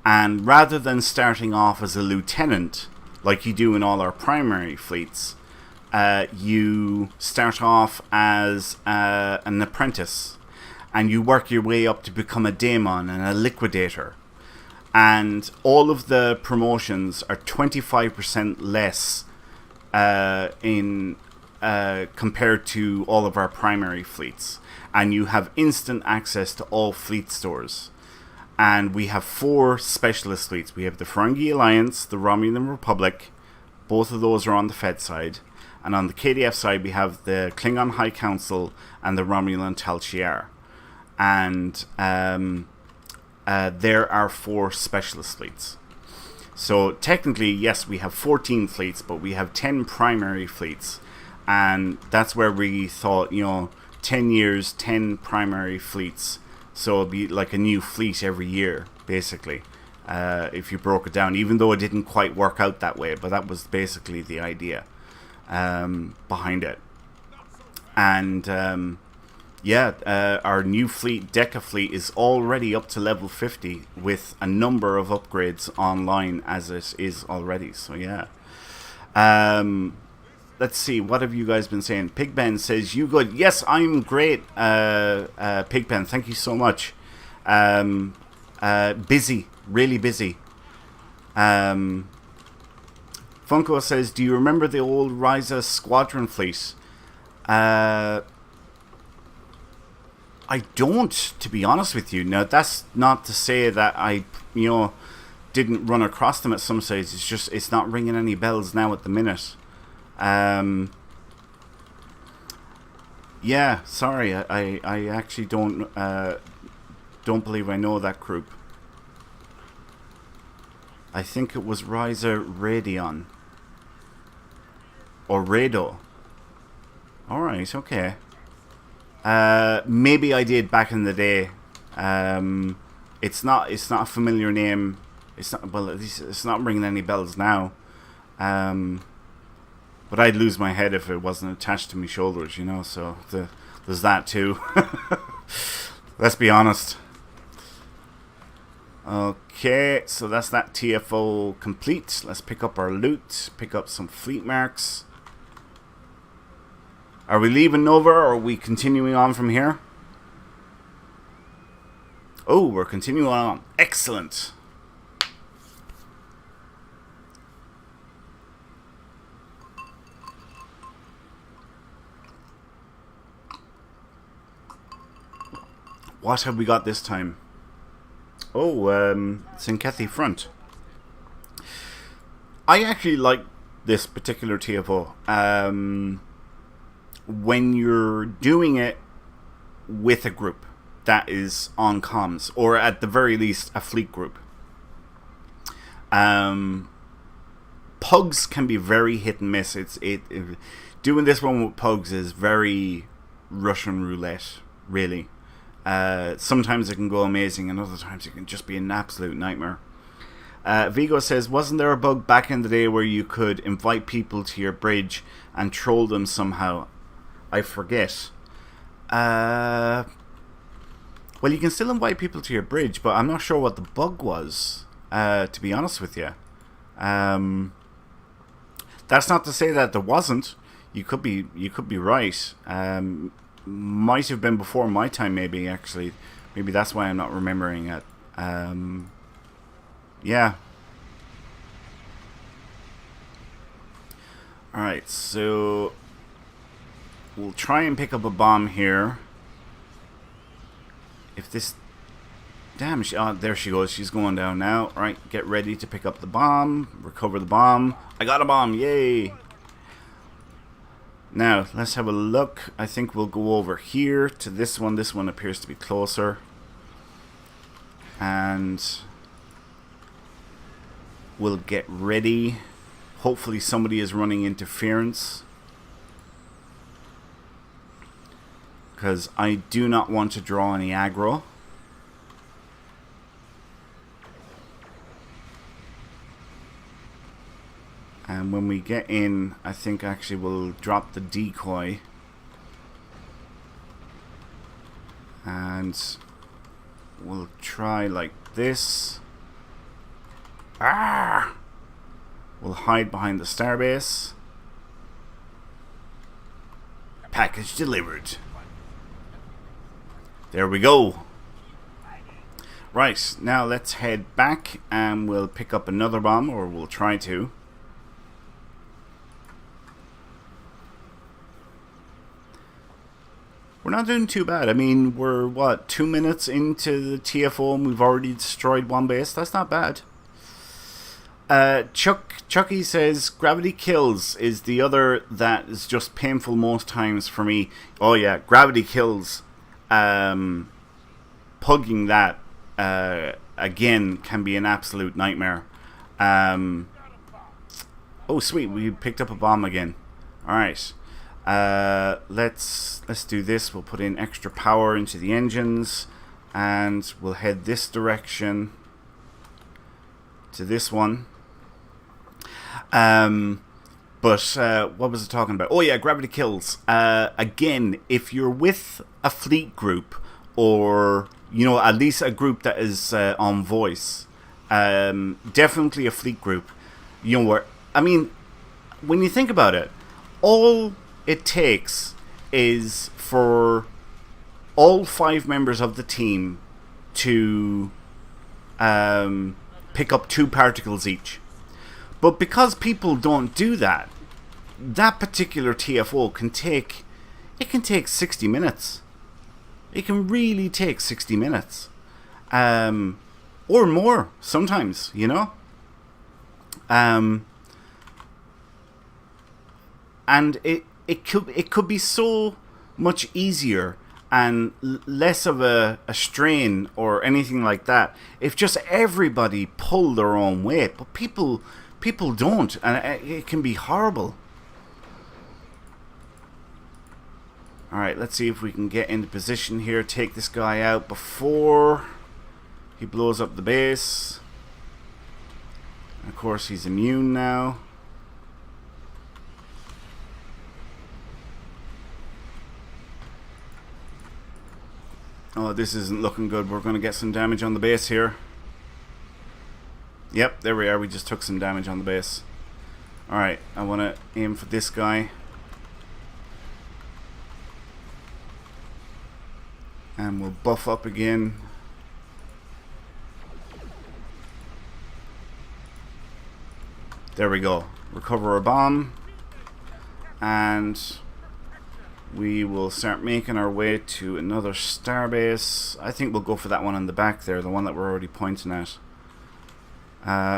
And rather than starting off as a lieutenant, like you do in all our primary fleets, you start off as an apprentice. And you work your way up to become a daemon and a liquidator. And all of the promotions are 25% less compared to all of our primary fleets. And you have instant access to all fleet stores. And we have 4 specialist fleets. We have the Ferengi Alliance, the Romulan Republic. Both of those are on the Fed side. And on the KDF side, we have the Klingon High Council and the Romulan Tal Shiar. And there are 4 specialist fleets. So technically, yes, we have 14 fleets, but we have 10 primary fleets. And that's where we thought, you know, 10 years, 10 primary fleets. So it'd be like a new fleet every year, basically, if you broke it down, even though it didn't quite work out that way. But that was basically the idea behind it. And our new fleet, Deca fleet, is already up to level 50 with a number of upgrades online as it is already. So yeah. Let's see, what have you guys been saying? Pigpen says, you good? Yes, I'm great, Pigpen. Thank you so much. Busy, really busy. Funko says, do you remember the old Ryza squadron fleet? I don't, to be honest with you. Now, that's not to say that I, didn't run across them at some stage. It's just, it's not ringing any bells now at the minute. Yeah, sorry, I actually don't believe I know that group. I think it was Ryza Radeon. Or Rado. Alright, okay. Maybe I did back in the day. It's not a familiar name. It's not, well, at least it's not ringing any bells now. But I'd lose my head if it wasn't attached to my shoulders, so there's that too. Let's be honest. Okay, so that's that TFO complete. Let's pick up our loot, pick up some fleet marks. Are we leaving Nova or are we continuing on from here? Oh, we're continuing on. Excellent. What have we got this time? Oh, Sinkethy Front. I actually like this particular TFO. When you're doing it with a group that is on comms, or at the very least a fleet group. Pugs can be very hit and miss. Doing this one with pugs is very Russian roulette, really. Sometimes it can go amazing, and other times it can just be an absolute nightmare. Vigo says, wasn't there a bug back in the day where you could invite people to your bridge and troll them somehow? I forget. Well, you can still invite people to your bridge, but I'm not sure what the bug was, to be honest with you. That's not to say that there wasn't. You could be right. Might have been before my time, maybe, actually. Maybe that's why I'm not remembering it. Yeah. Alright, so we'll try and pick up a bomb here. If this... Damn, there she goes. She's going down now. Alright, get ready to pick up the bomb. Recover the bomb. I got a bomb. Yay! Now, let's have a look. I think we'll go over here to this one. This one appears to be closer. And we'll get ready. Hopefully somebody is running interference, because I do not want to draw any aggro. And when we get in, I think actually we'll drop the decoy. And we'll try like this. Ah! We'll hide behind the starbase. Package delivered. There we go. Right, now let's head back and we'll pick up another bomb, or we'll try to. We're not doing too bad. I mean, we're, what, 2 minutes into the TFO and we've already destroyed one base? That's not bad. Chucky says, Gravity Kills is the other that is just painful most times for me. Oh yeah, Gravity Kills. Pugging that, again, can be an absolute nightmare. Oh sweet, we picked up a bomb again. Alright. Let's do this. We'll put in extra power into the engines, and we'll head this direction to this one. But what was I talking about? Oh yeah, Gravity Kills. Again, if you're with a fleet group, or at least a group that is on voice, definitely a fleet group. Where, I mean, when you think about it, all it takes is for all 5 members of the team to pick up 2 particles each. But because people don't do that, that particular TFO can take 60 minutes. It can really take 60 minutes. Or more sometimes, and it could be so much easier and less of a strain or anything like that if just everybody pulled their own weight. But people don't, and it can be horrible. Alright, let's see if we can get into position here, take this guy out before he blows up the base. And of course he's immune now. Oh, this isn't looking good. We're going to get some damage on the base here. Yep, there we are. We just took some damage on the base. Alright, I want to aim for this guy. And we'll buff up again. There we go. Recover a bomb. And we will start making our way to another starbase. I think we'll go for that one on the back there, the one that we're already pointing at.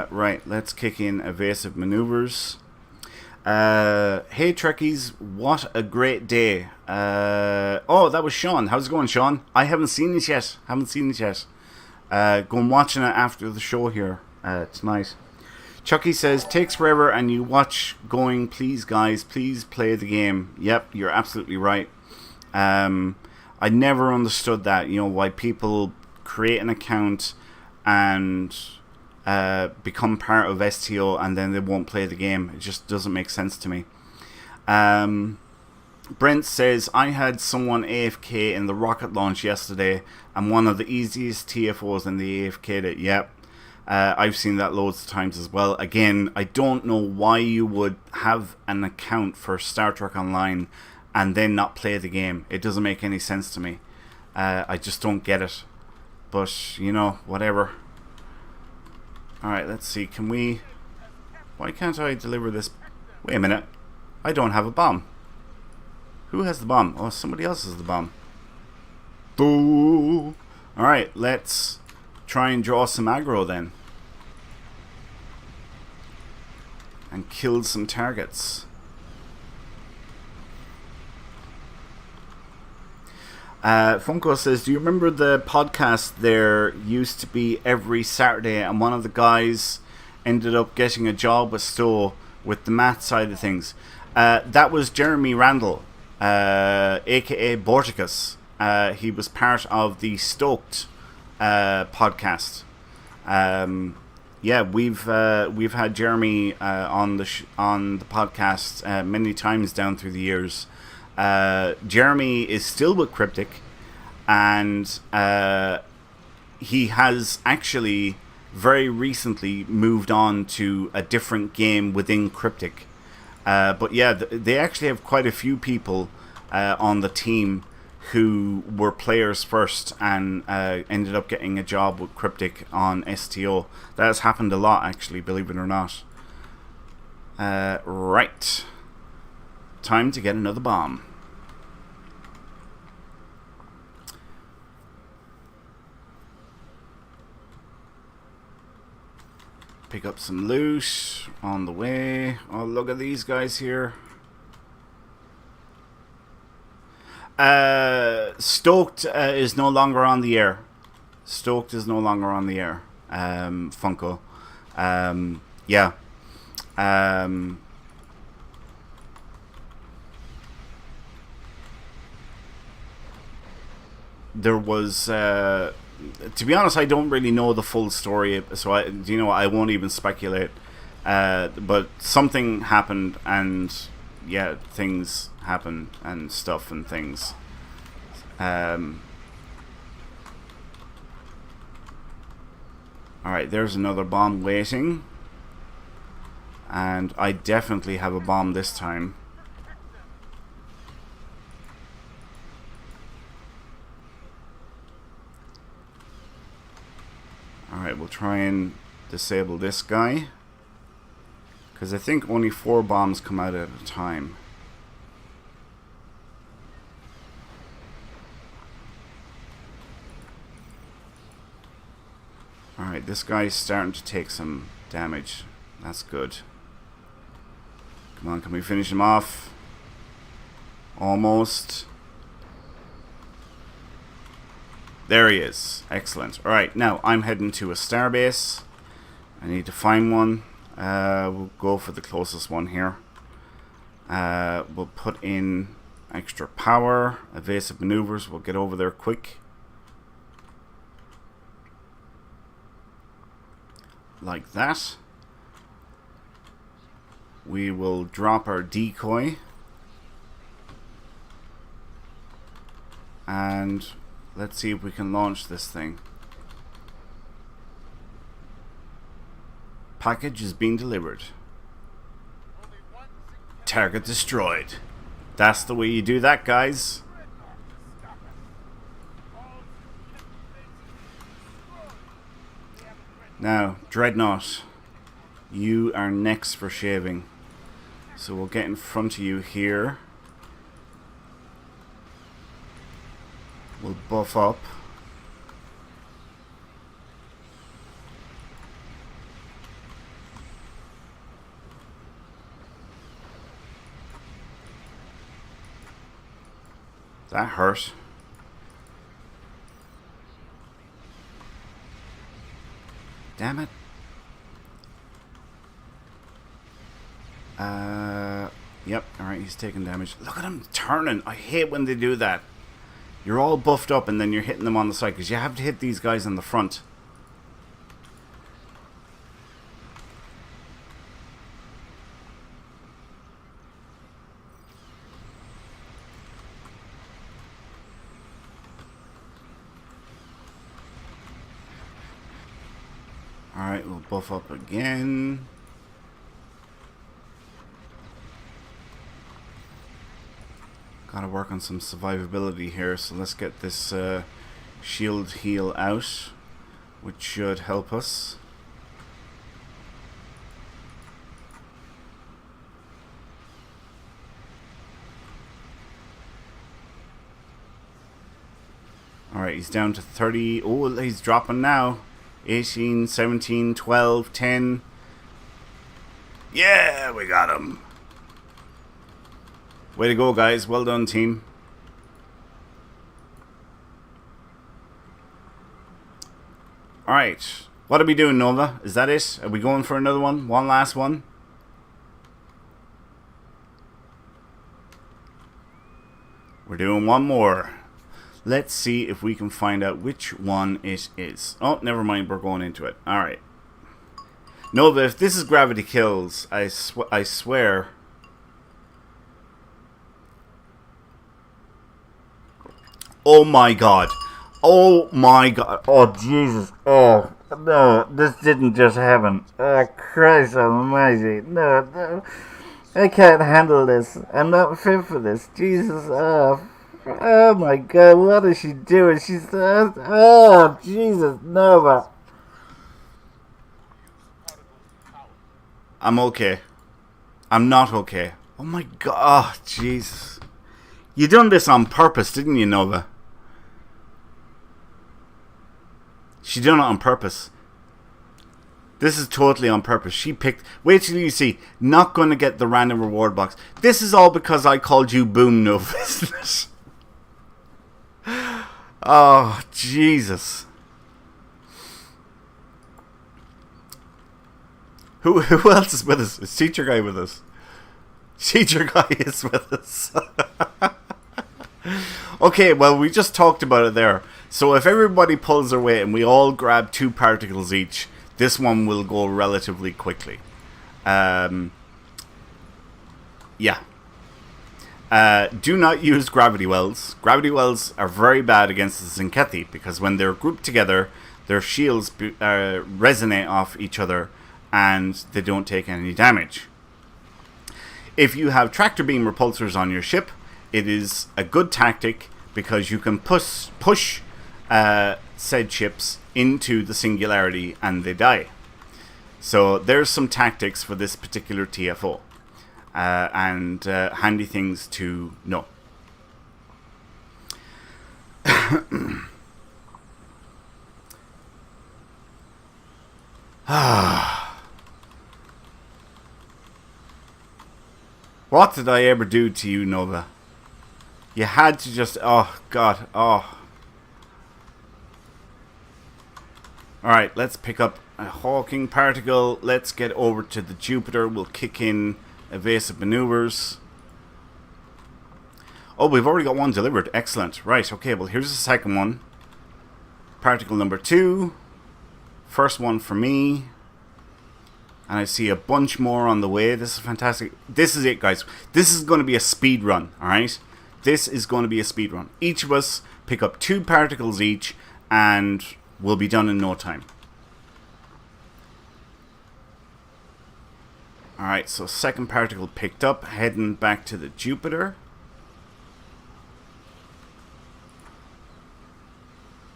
Right, let's kick in evasive maneuvers. Hey Trekkies, what a great day. Oh, that was Sean. How's it going, Sean? I haven't seen it yet. Go and watching it after the show here tonight. Chucky says, takes forever and you watch going, please guys, please play the game. Yep, you're absolutely right. I never understood that, you know, why people create an account and become part of STO and then they won't play the game. It just doesn't make sense to me. Brent says, I had someone AFK in the rocket launch yesterday and one of the easiest TFOs in the AFK'd it. Yep. I've seen that loads of times as well. Again, I don't know why you would have an account for Star Trek Online and then not play the game. It doesn't make any sense to me. I just don't get it. But, you know, whatever. Alright, let's see. Can we... Why can't I deliver this? Wait a minute. I don't have a bomb. Who has the bomb? Oh, somebody else has the bomb. Boo! Alright, let's try and draw some aggro then. And kill some targets. Funko says, do you remember the podcast there used to be every Saturday and one of the guys ended up getting a job with Stowe with the math side of things? That was Jeremy Randall, aka Borticus. He was part of the Stoked podcast. Yeah, we've had Jeremy on the podcast many times down through the years. Jeremy is still with Cryptic, and he has actually very recently moved on to a different game within Cryptic. But yeah, they actually have quite a few people on the team who were players first and ended up getting a job with Cryptic on STO. That has happened a lot, actually, believe it or not. Right. Time to get another bomb. Pick up some loot on the way. Oh, look at these guys here. Stoked is no longer on the air. Stoked is no longer on the air. Funko. Yeah. There was, to be honest, I don't really know the full story, so I won't even speculate. But something happened, and yeah, things happen and stuff and things. Alright, there's another bomb waiting. And I definitely have a bomb this time. Alright, we'll try and disable this guy. Because I think only 4 bombs come out at a time. Alright, this guy's starting to take some damage. That's good. Come on, can we finish him off? Almost. There he is. Excellent. Alright, now I'm heading to a starbase. I need to find one. We'll go for the closest one here. We'll put in extra power. Evasive maneuvers. We'll get over there quick. Like that. We will drop our decoy. And let's see if we can launch this thing. Package is being delivered. Target destroyed. That's the way you do that, guys. Now, Dreadnought, you are next for shaving. So we'll get in front of you here. We'll buff up. That hurt. Damn it. Yep, alright, he's taking damage. Look at him turning. I hate when they do that. You're all buffed up and then you're hitting them on the side, because you have to hit these guys on the front. Alright, we'll buff up again. Gotta work on some survivability here, so let's get this shield heal out, which should help us. Alright, he's down to 30. Oh, he's dropping now. 18, 17, 12, 10. Yeah, we got him. Way to go, guys. Well done, team. Alright. What are we doing, Nova? Is that it? Are we going for another one? One last one? We're doing one more. Let's see if we can find out which one it is. Oh, never mind. We're going into it. Alright. Nova, if this is gravity kills, I swear... Oh my god. Oh my god. Oh Jesus. Oh no, this didn't just happen. Oh Christ almighty. No, no. I can't handle this. I'm not fit for this. Jesus. Oh my god, what is she doing? She's oh Jesus, Nova. I'm okay. I'm not okay. Oh my god, oh, Jesus. You done this on purpose, didn't you, Nova? She done it on purpose. This is totally on purpose. She picked... Wait till you see. Not going to get the random reward box. This is all because I called you Boom, Nova, isn't it? Oh, Jesus. Who else is with us? Is Teacher Guy with us? Teacher Guy is with us. Okay, well, we just talked about it there. So if everybody pulls their weight and we all grab 2 particles each, this one will go relatively quickly. Yeah. Do not use gravity wells. Gravity wells are very bad against the Zinkethi, because when they're grouped together, their shields resonate off each other and they don't take any damage. If you have tractor beam repulsors on your ship, it is a good tactic because you can push said ships into the singularity and they die. So there's some tactics for this particular TFO and handy things to know. What did I ever do to you, Nova? You had to just... Oh, God. Oh. Alright, let's pick up a Hawking particle. Let's get over to the Jupiter. We'll kick in evasive maneuvers. Oh, we've already got one delivered. Excellent. Right, okay, well, here's the second one. Particle number 2. First one for me. And I see a bunch more on the way. This is fantastic. This is it, guys. This is going to be a speed run, alright? This is going to be a speed run. Each of us pick up 2 particles each, and we'll be done in no time. Alright, so second particle picked up, heading back to the Jupiter.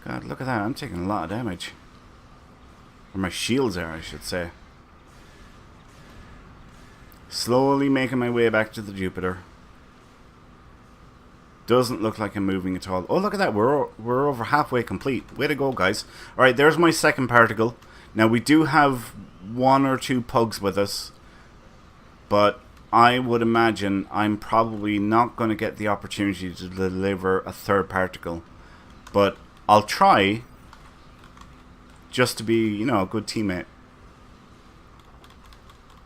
God, look at that. I'm taking a lot of damage. Or my shields are, I should say. Slowly making my way back to the Jupiter. Doesn't look like I'm moving at all. Oh, look at that. We're over halfway complete. Way to go, guys. All right, there's my second particle. Now, we do have 1 or 2 pugs with us, but I would imagine I'm probably not going to get the opportunity to deliver a third particle. But I'll try, just to be, you know, a good teammate.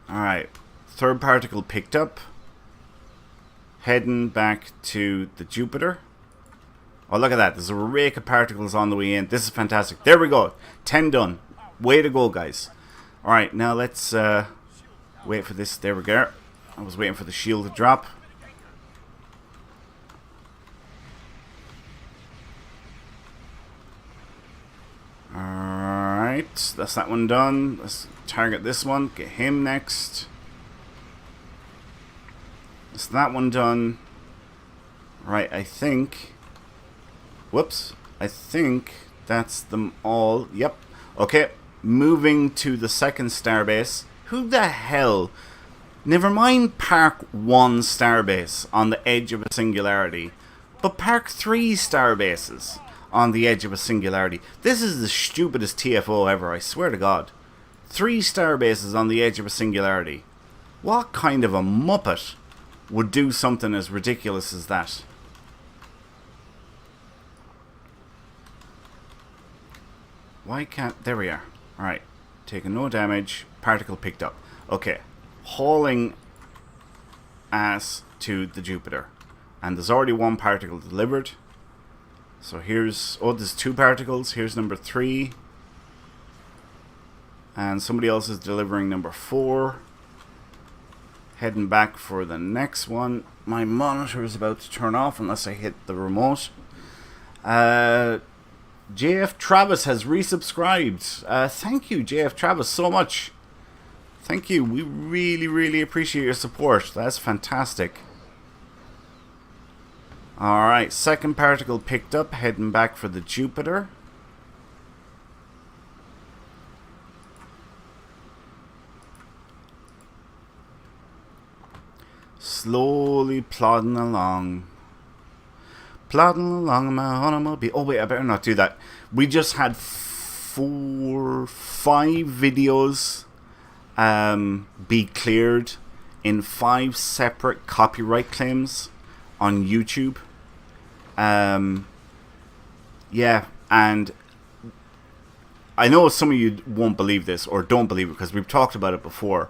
Alright, third particle picked up. Heading back to the Jupiter. Oh, look at that. There's a rake of particles on the way in. This is fantastic. There we go. 10 done. Way to go, guys. Alright, now let's wait for this. There we go. I was waiting for the shield to drop. Alright, that's that one done. Let's target this one. Get him next. That's that one done. Right, I think... Whoops. I think that's them all. Yep. Okay, moving to the second starbase. Who the hell... Never mind Park 1 starbase on the edge of a singularity, but Park 3 starbases on the edge of a singularity. This is the stupidest TFO ever, I swear to God. 3 starbases on the edge of a singularity. What kind of a muppet would do something as ridiculous as that? Why can't... There we are. Alright. Taking no damage. Particle picked up. Okay. Hauling ass to the Jupiter. And there's already 1 particle delivered. So here's... Oh, there's 2 particles. Here's number 3. And somebody else is delivering number 4. Heading back for the next one. My monitor is about to turn off unless I hit the remote. JF Travis has resubscribed. Thank you, JF Travis, so much. Thank you. We really, really appreciate your support. That's fantastic. Alright, second particle picked up. Heading back for the Jupiter. Slowly plodding along. Plodding along in my automobile. Oh wait, I better not do that. We just had 5 videos be cleared in 5 separate copyright claims on YouTube. Yeah, and I know some of you won't believe this or don't believe it because we've talked about it before,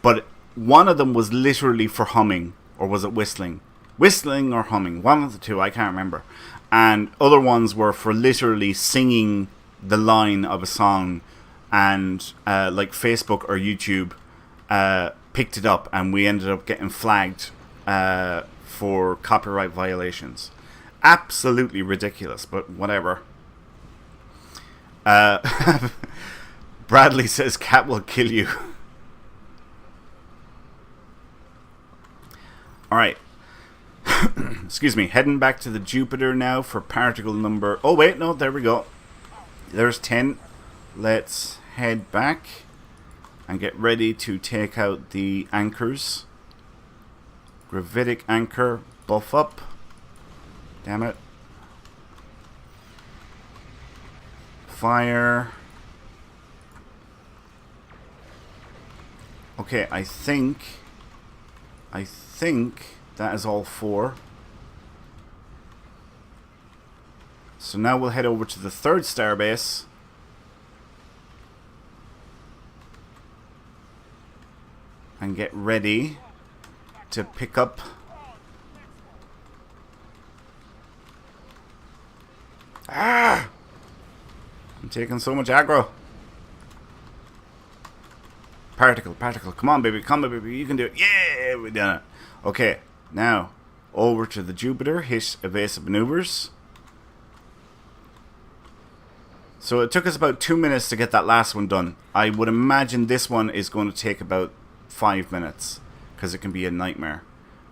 but one of them was literally for humming, or was it whistling? Whistling or humming, one of the two, I can't remember. And other ones were for literally singing the line of a song, and like Facebook or YouTube picked it up, and we ended up getting flagged for copyright violations. Absolutely ridiculous, but whatever. Bradley says cat will kill you. Alright. Excuse me. Heading back to the Jupiter now for particle number... Oh, wait. No, there we go. There's 10. Let's head back and get ready to take out the anchors. Gravitic anchor. Buff up. Damn it. Fire. Okay, I think that is all 4. So now we'll head over to the third starbase. And get ready to pick up I'm taking so much aggro. Particle. Come on, baby. Come on, baby. You can do it. Yeah, we done it. Okay, now over to the Jupiter. Hit evasive maneuvers. So it took us about 2 minutes to get that last one done. I would imagine this one is going to take about 5 minutes because it can be a nightmare.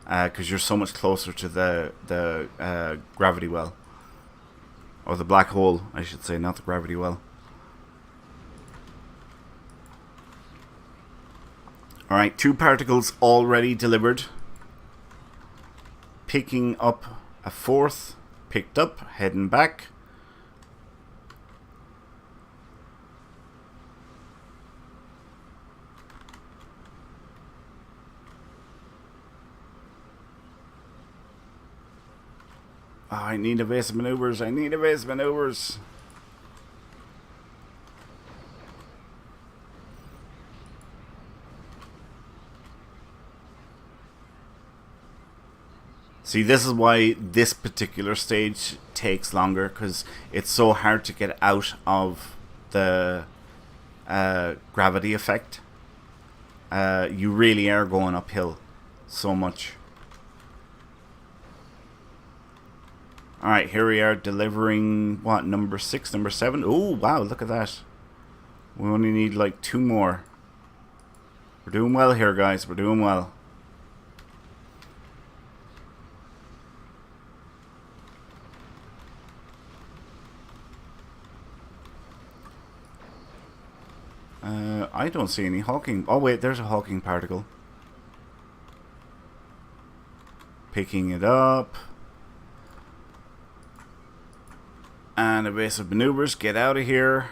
Because you're so much closer to the gravity well. Or the black hole, I should say, not the gravity well. Alright, 2 particles already delivered. Picking up A fourth picked up, heading back. Oh, I need evasive maneuvers. I need evasive maneuvers. See, this is why this particular stage takes longer, because it's so hard to get out of the gravity effect. You really are going uphill so much. Alright, here we are delivering, what, number 6, number 7? Oh, wow, look at that. We only need like 2 more. We're doing well here, guys. We're doing well. I don't see any Hawking. Oh wait, there's a Hawking particle. Picking it up. And evasive maneuvers, get out of here.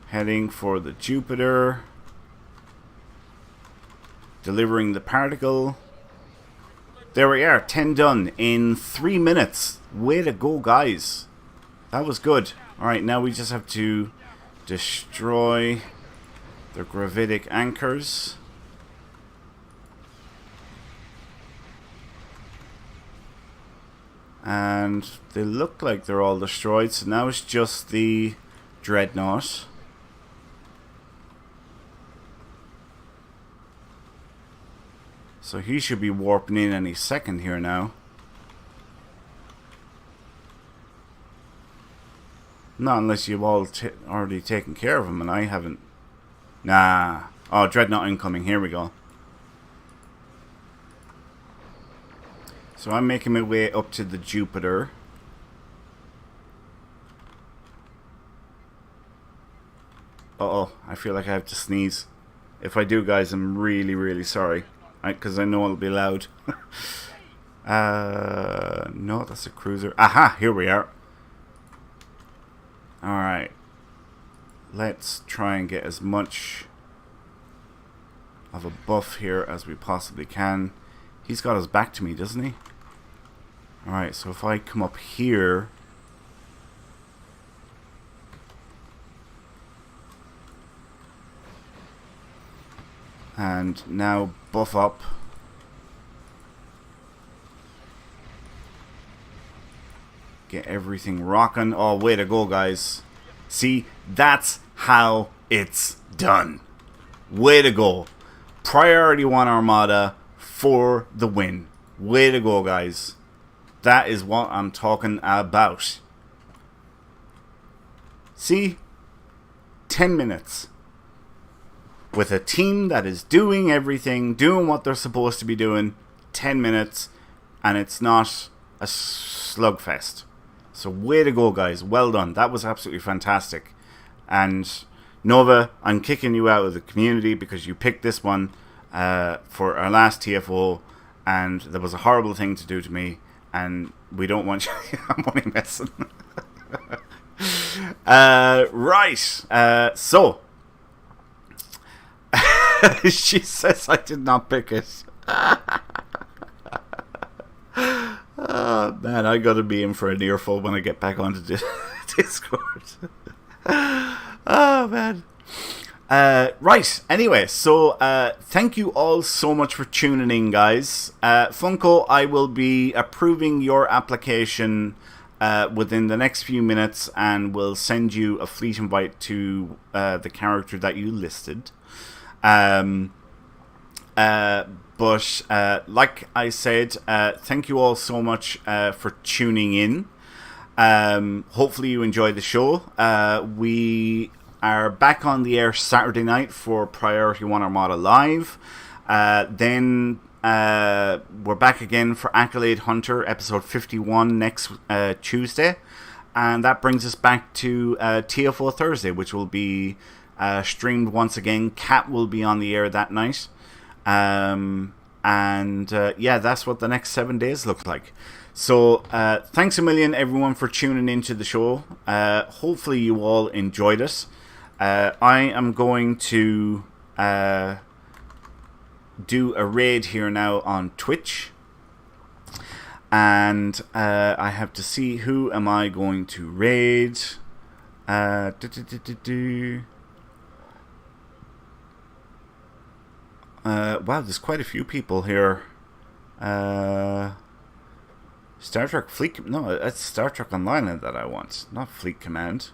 Heading for the Jupiter. Delivering the particle. There we are, 10 done in 3 minutes. Way to go, guys. That was good. Alright, now we just have to destroy the gravitic anchors. And they look like they're all destroyed, so now it's just the dreadnought. So he should be warping in any second here now. Not unless you've all already taken care of him, and I haven't. Nah. Oh, dreadnought incoming. Here we go. So I'm making my way up to the Jupiter. Uh-oh. I feel like I have to sneeze. If I do, guys, I'm really, really sorry. Because I know it'll be loud. No, that's a cruiser. Aha! Here we are. Alright. Let's try and get as much of a buff here as we possibly can. He's got his back to me, doesn't he? Alright, so if I come up here... and now buff up. Get everything rocking. Oh, way to go, guys. See, that's how it's done. Way to go. Priority 1 Armada for the win. Way to go, guys. That is what I'm talking about. See? 10 minutes. With a team that is doing everything, doing what they're supposed to be doing. 10 minutes. And it's not a slugfest. So way to go, guys. Well done. That was absolutely fantastic. And Nova, I'm kicking you out of the community because you picked this one for our last TFO, and there was a horrible thing to do to me, and we don't want you. I'm only messing. Right. So she says I did not pick it. Oh, man, I gotta be in for an earful when I get back onto Discord. Oh, man. Right, anyway, so thank you all so much for tuning in, guys. Funko, I will be approving your application within the next few minutes, and will send you a fleet invite to the character that you listed. But like I said, thank you all so much for tuning in. Hopefully you enjoyed the show. We are back on the air Saturday night for Priority 1 Armada Live. Then we're back again for Accolade Hunter episode 51 next Tuesday. And that brings us back to TFO Thursday, which will be streamed once again. Kat will be on the air that night. And yeah, that's what the next 7 days look like. So thanks a million, everyone, for tuning into the show. Hopefully you all enjoyed it. I am going to do a raid here now on Twitch. And I have to see who am I going to raid. Wow, there's quite a few people here. Star Trek Fleet... No, it's Star Trek Online that I want, not Fleet Command.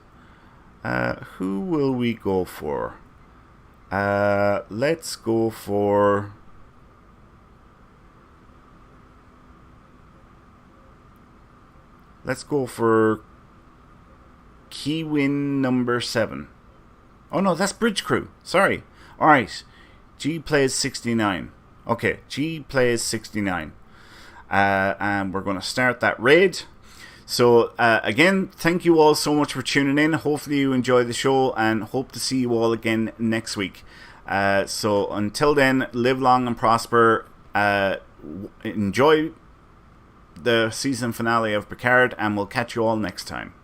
Who will we go for? Let's go for... Let's go for Keywin number 7. Oh no, that's Bridge Crew. Sorry. Alright. G plays 69. Okay, G plays 69. And we're going to start that raid. So again, thank you all so much for tuning in. Hopefully you enjoy the show, and hope to see you all again next week. So until then, live long and prosper. Enjoy the season finale of Picard, and we'll catch you all next time.